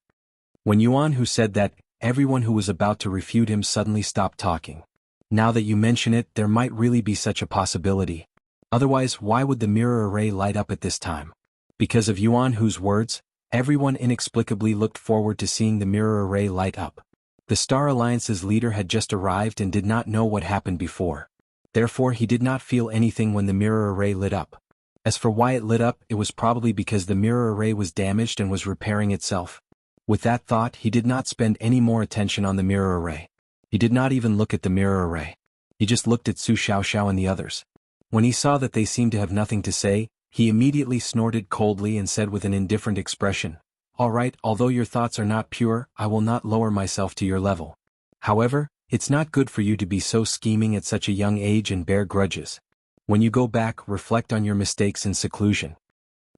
When Yuan, who said that, everyone who was about to refute him suddenly stopped talking. Now that you mention it, there might really be such a possibility. Otherwise, why would the mirror array light up at this time? Because of Yuan, whose words, everyone inexplicably looked forward to seeing the mirror array light up. The Star Alliance's leader had just arrived and did not know what happened before. Therefore, he did not feel anything when the mirror array lit up. As for why it lit up, it was probably because the mirror array was damaged and was repairing itself. With that thought, he did not spend any more attention on the mirror array. He did not even look at the mirror array. He just looked at Su Xiaoxiao and the others. When he saw that they seemed to have nothing to say, he immediately snorted coldly and said with an indifferent expression, "All right, although your thoughts are not pure, I will not lower myself to your level. However, it's not good for you to be so scheming at such a young age and bear grudges. When you go back, reflect on your mistakes in seclusion."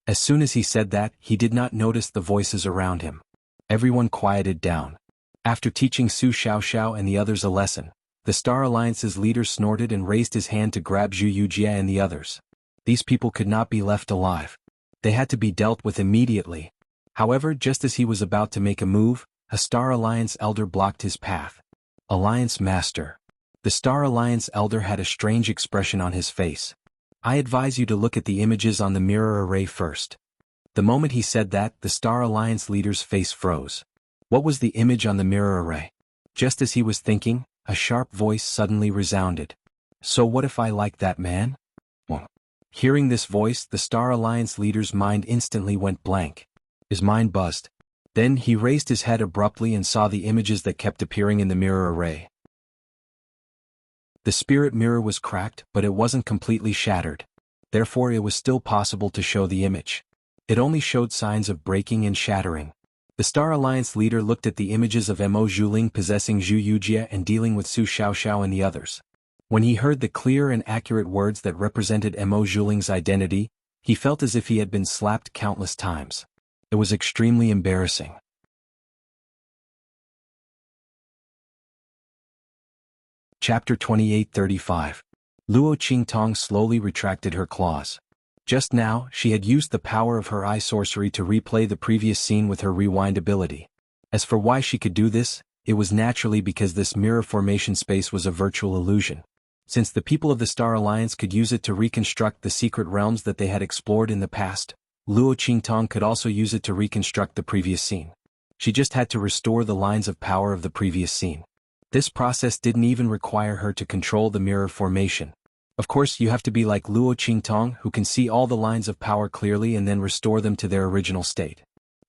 As soon as he said that, he did not notice the voices around him. Everyone quieted down. After teaching Su Xiaoxiao and the others a lesson, the Star Alliance's leader snorted and raised his hand to grab Zhu Yujia and the others. These people could not be left alive. They had to be dealt with immediately. However, just as he was about to make a move, a Star Alliance elder blocked his path. Alliance Master. The Star Alliance elder had a strange expression on his face. "I advise you to look at the images on the mirror array first." The moment he said that, the Star Alliance leader's face froze. What was the image on the mirror array? Just as he was thinking, a sharp voice suddenly resounded. "So what if I like that man?" Hearing this voice, the Star Alliance leader's mind instantly went blank. His mind buzzed. Then he raised his head abruptly and saw the images that kept appearing in the mirror array. The spirit mirror was cracked, but it wasn't completely shattered. Therefore it was still possible to show the image. It only showed signs of breaking and shattering. The Star Alliance leader looked at the images of Mo Zhuling possessing Zhu Yujie and dealing with Su Xiaoxiao and the others. When he heard the clear and accurate words that represented Mo Zhuling's identity, he felt as if he had been slapped countless times. It was extremely embarrassing. Chapter 28:35. Luo Qingtong slowly retracted her claws. Just now, she had used the power of her eye sorcery to replay the previous scene with her rewind ability. As for why she could do this, it was naturally because this mirror formation space was a virtual illusion. Since the people of the Star Alliance could use it to reconstruct the secret realms that they had explored in the past, Luo Qingtong could also use it to reconstruct the previous scene. She just had to restore the lines of power of the previous scene. This process didn't even require her to control the mirror formation. Of course, you have to be like Luo Qingtong, who can see all the lines of power clearly and then restore them to their original state.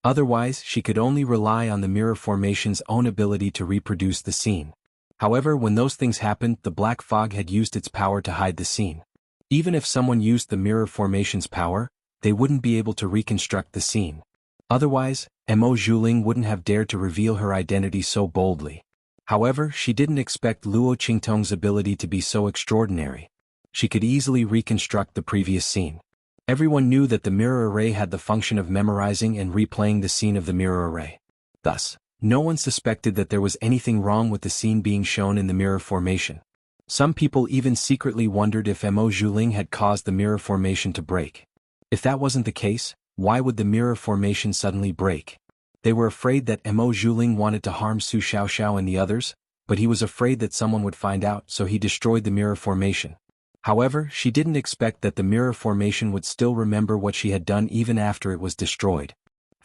Otherwise, she could only rely on the mirror formation's own ability to reproduce the scene. However, when those things happened, the black fog had used its power to hide the scene. Even if someone used the mirror formation's power, they wouldn't be able to reconstruct the scene. Otherwise, Mo Zhuling wouldn't have dared to reveal her identity so boldly. However, she didn't expect Luo Qingtong's ability to be so extraordinary. She could easily reconstruct the previous scene. Everyone knew that the mirror array had the function of memorizing and replaying the scene of the mirror array. Thus, no one suspected that there was anything wrong with the scene being shown in the mirror formation. Some people even secretly wondered if Mo Zhuling had caused the mirror formation to break. If that wasn't the case, why would the mirror formation suddenly break? They were afraid that Mo Zhuling wanted to harm Su Xiaoxiao and the others, but he was afraid that someone would find out, so he destroyed the mirror formation. However, she didn't expect that the mirror formation would still remember what she had done even after it was destroyed.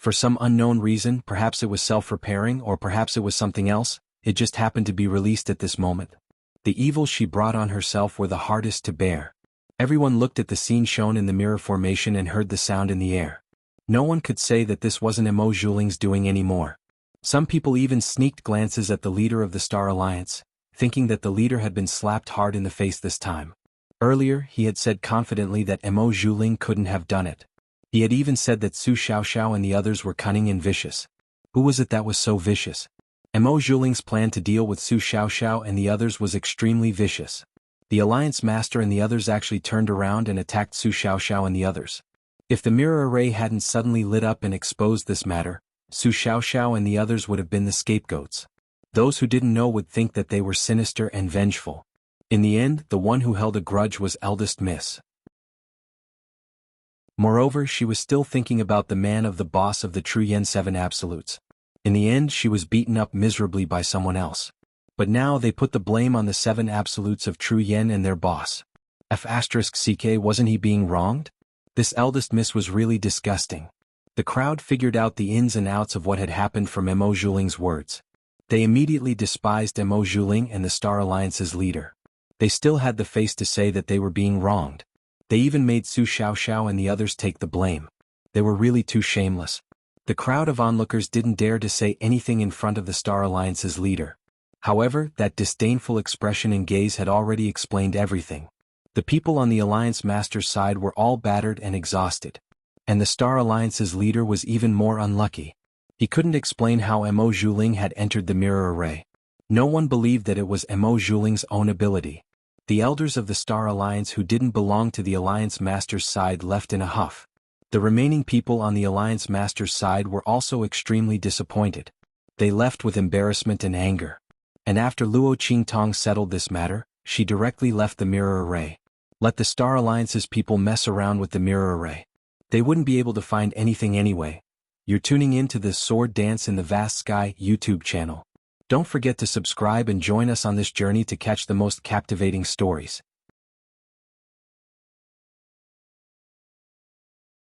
For some unknown reason, perhaps it was self-repairing or perhaps it was something else, it just happened to be released at this moment. The evils she brought on herself were the hardest to bear. Everyone looked at the scene shown in the mirror formation and heard the sound in the air. No one could say that this wasn't Mo Zhuling's doing anymore. Some people even sneaked glances at the leader of the Star Alliance, thinking that the leader had been slapped hard in the face this time. Earlier, he had said confidently that Mo Zhuling couldn't have done it. He had even said that Su Xiaoxiao and the others were cunning and vicious. Who was it that was so vicious? Mo Zhuling's plan to deal with Su Xiaoxiao and the others was extremely vicious. The Alliance Master and the others actually turned around and attacked Su Xiaoxiao and the others. If the mirror array hadn't suddenly lit up and exposed this matter, Su Xiaoxiao and the others would have been the scapegoats. Those who didn't know would think that they were sinister and vengeful. In the end, the one who held a grudge was eldest Miss. Moreover, she was still thinking about the man of the boss of the True Yen 7 Absolutes. In the end, she was beaten up miserably by someone else. But now they put the blame on the 7 Absolutes of True Yen and their boss. F***CK, wasn't he being wronged? This eldest Miss was really disgusting. The crowd figured out the ins and outs of what had happened from Mo Zhuling's words. They immediately despised Mo Zhuling and the Star Alliance's leader. They still had the face to say that they were being wronged. They even made Su Xiaoxiao and the others take the blame. They were really too shameless. The crowd of onlookers didn't dare to say anything in front of the Star Alliance's leader. However, that disdainful expression and gaze had already explained everything. The people on the Alliance Master's side were all battered and exhausted. And the Star Alliance's leader was even more unlucky. He couldn't explain how Mo Zhuling had entered the mirror array. No one believed that it was Mo Zhuling's own ability. The elders of the Star Alliance who didn't belong to the Alliance Master's side left in a huff. The remaining people on the Alliance Master's side were also extremely disappointed. They left with embarrassment and anger. And after Luo Qingtong settled this matter, she directly left the mirror array. Let the Star Alliance's people mess around with the mirror array. They wouldn't be able to find anything anyway. You're tuning in to the Sword Dance in the Vast Sky YouTube channel. Don't forget to subscribe and join us on this journey to catch the most captivating stories.